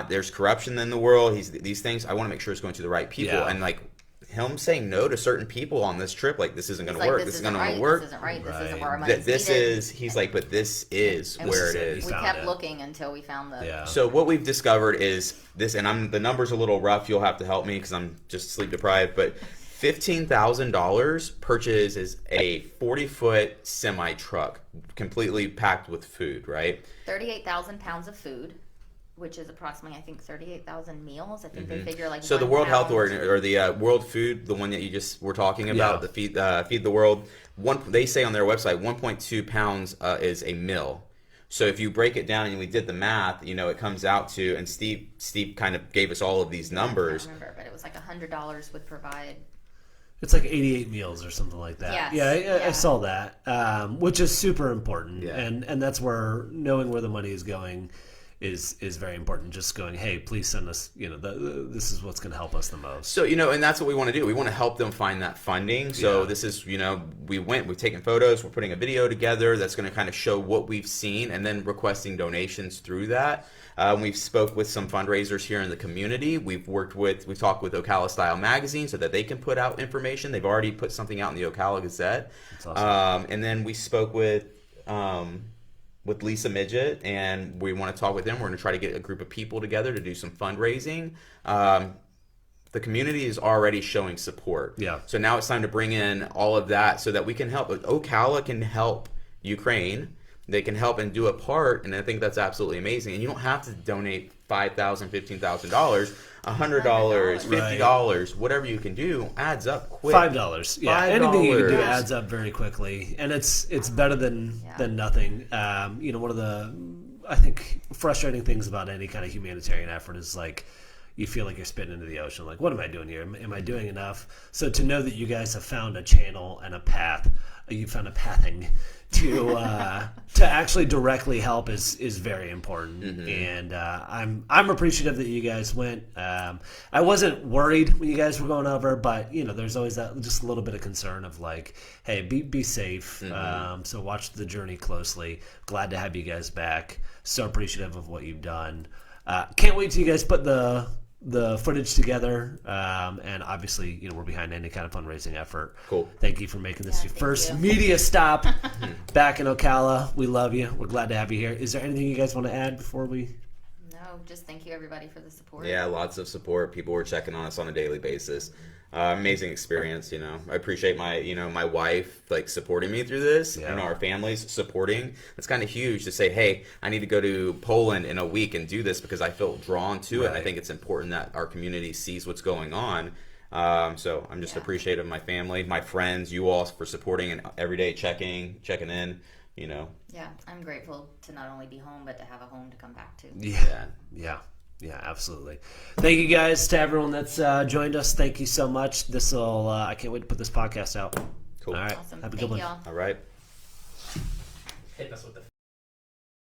Speaker 1: there's corruption in the world. These things, I want to make sure it's going to the right people.
Speaker 2: Yeah.
Speaker 1: And like him saying no to certain people on this trip, like this isn't going to work. This isn't going to work.
Speaker 6: This isn't right. This isn't where our
Speaker 1: That
Speaker 6: money's
Speaker 1: this
Speaker 6: needed.
Speaker 1: is, he's like, but this is
Speaker 6: And
Speaker 1: where it is.
Speaker 6: We kept looking until we found the.
Speaker 2: Yeah.
Speaker 1: So what we've discovered is this, and the number's a little rough. You'll have to help me because I'm just sleep deprived. But $15,000 purchases a 40-foot semi truck, completely packed with food. Right.
Speaker 6: 38,000 pounds of food, which is approximately, I think, 38,000 meals. I think they figure like.
Speaker 1: So the
Speaker 6: 1
Speaker 1: World Health
Speaker 6: pound-
Speaker 1: or the World Food, the one that you just were talking about,
Speaker 2: Yeah.
Speaker 1: the Feed the World. They say on their website 1.2 pounds is a meal. So if you break it down and we did the math, it comes out to, and Steve kind of gave us all of these numbers.
Speaker 6: I don't remember, but it was like $100 would provide.
Speaker 2: It's like 88 meals or something like that.
Speaker 6: Yes.
Speaker 2: I saw that, which is super important.
Speaker 1: Yeah.
Speaker 2: And that's where knowing where the money is going is very important. Just going, hey, please send us, this is what's going to help us the most.
Speaker 1: So, and that's what we want to do. We want to help them find that funding. So this is, we've taken photos, we're putting a video together that's going to kind of show what we've seen and then requesting donations through that. We've spoke with some fundraisers here in the community. We've talked with Ocala Style Magazine so that they can put out information. They've already put something out in the Ocala Gazette.
Speaker 2: That's awesome.
Speaker 1: And then we spoke with Lisa Midget, and we want to talk with them. We're going to try to get a group of people together to do some fundraising. The community is already showing support.
Speaker 2: Yeah.
Speaker 1: So now it's time to bring in all of that so that we can help. Ocala can help Ukraine. They can help and do a part, and I think that's absolutely amazing. And you don't have to donate $5,000, $15,000, $100, $50, whatever you can do adds up quick.
Speaker 2: $5, yeah. Anything you can do
Speaker 1: $5.
Speaker 2: adds up very quickly, and it's better than nothing. One of the I think frustrating things about any kind of humanitarian effort is like you feel like you're spitting into the ocean. Like, what am I doing here? Am I doing enough? So to know that you guys have found a channel and a path, you found a pathing to actually directly help is very important.
Speaker 1: Mm-hmm.
Speaker 2: And I'm appreciative that you guys went. I wasn't worried when you guys were going over, but there's always that just a little bit of concern of like, hey, be safe.
Speaker 1: Mm-hmm.
Speaker 2: So watch the journey closely. Glad to have you guys back. So appreciative of what you've done. Can't wait till you guys put the footage together, and obviously, we're behind any kind of fundraising effort.
Speaker 1: Cool.
Speaker 2: Thank you for making this your
Speaker 6: thank
Speaker 2: first
Speaker 6: you.
Speaker 2: media stop back in Ocala. We love you. We're glad to have you here. Is there anything you guys want to add before we?
Speaker 6: No, just thank you everybody for the support.
Speaker 1: Yeah, lots of support. People were checking on us on a daily basis. Amazing experience, I appreciate my wife supporting me through this, and our families supporting. It's kind of huge to say, hey, I need to go to Poland in a week and do this because I feel drawn to it. And I think it's important that our community sees what's going on. So I'm just appreciative of my family, my friends, you all for supporting and every day checking in.
Speaker 6: Yeah, I'm grateful to not only be home but to have a home to come back to.
Speaker 2: Yeah, absolutely. Thank you guys to everyone that's joined us. Thank you so much. I can't wait to put this podcast out.
Speaker 1: Cool.
Speaker 2: All right.
Speaker 6: Awesome.
Speaker 2: Have a
Speaker 6: Thank
Speaker 2: good one.
Speaker 6: y'all.
Speaker 1: All right.
Speaker 7: Hitting us with the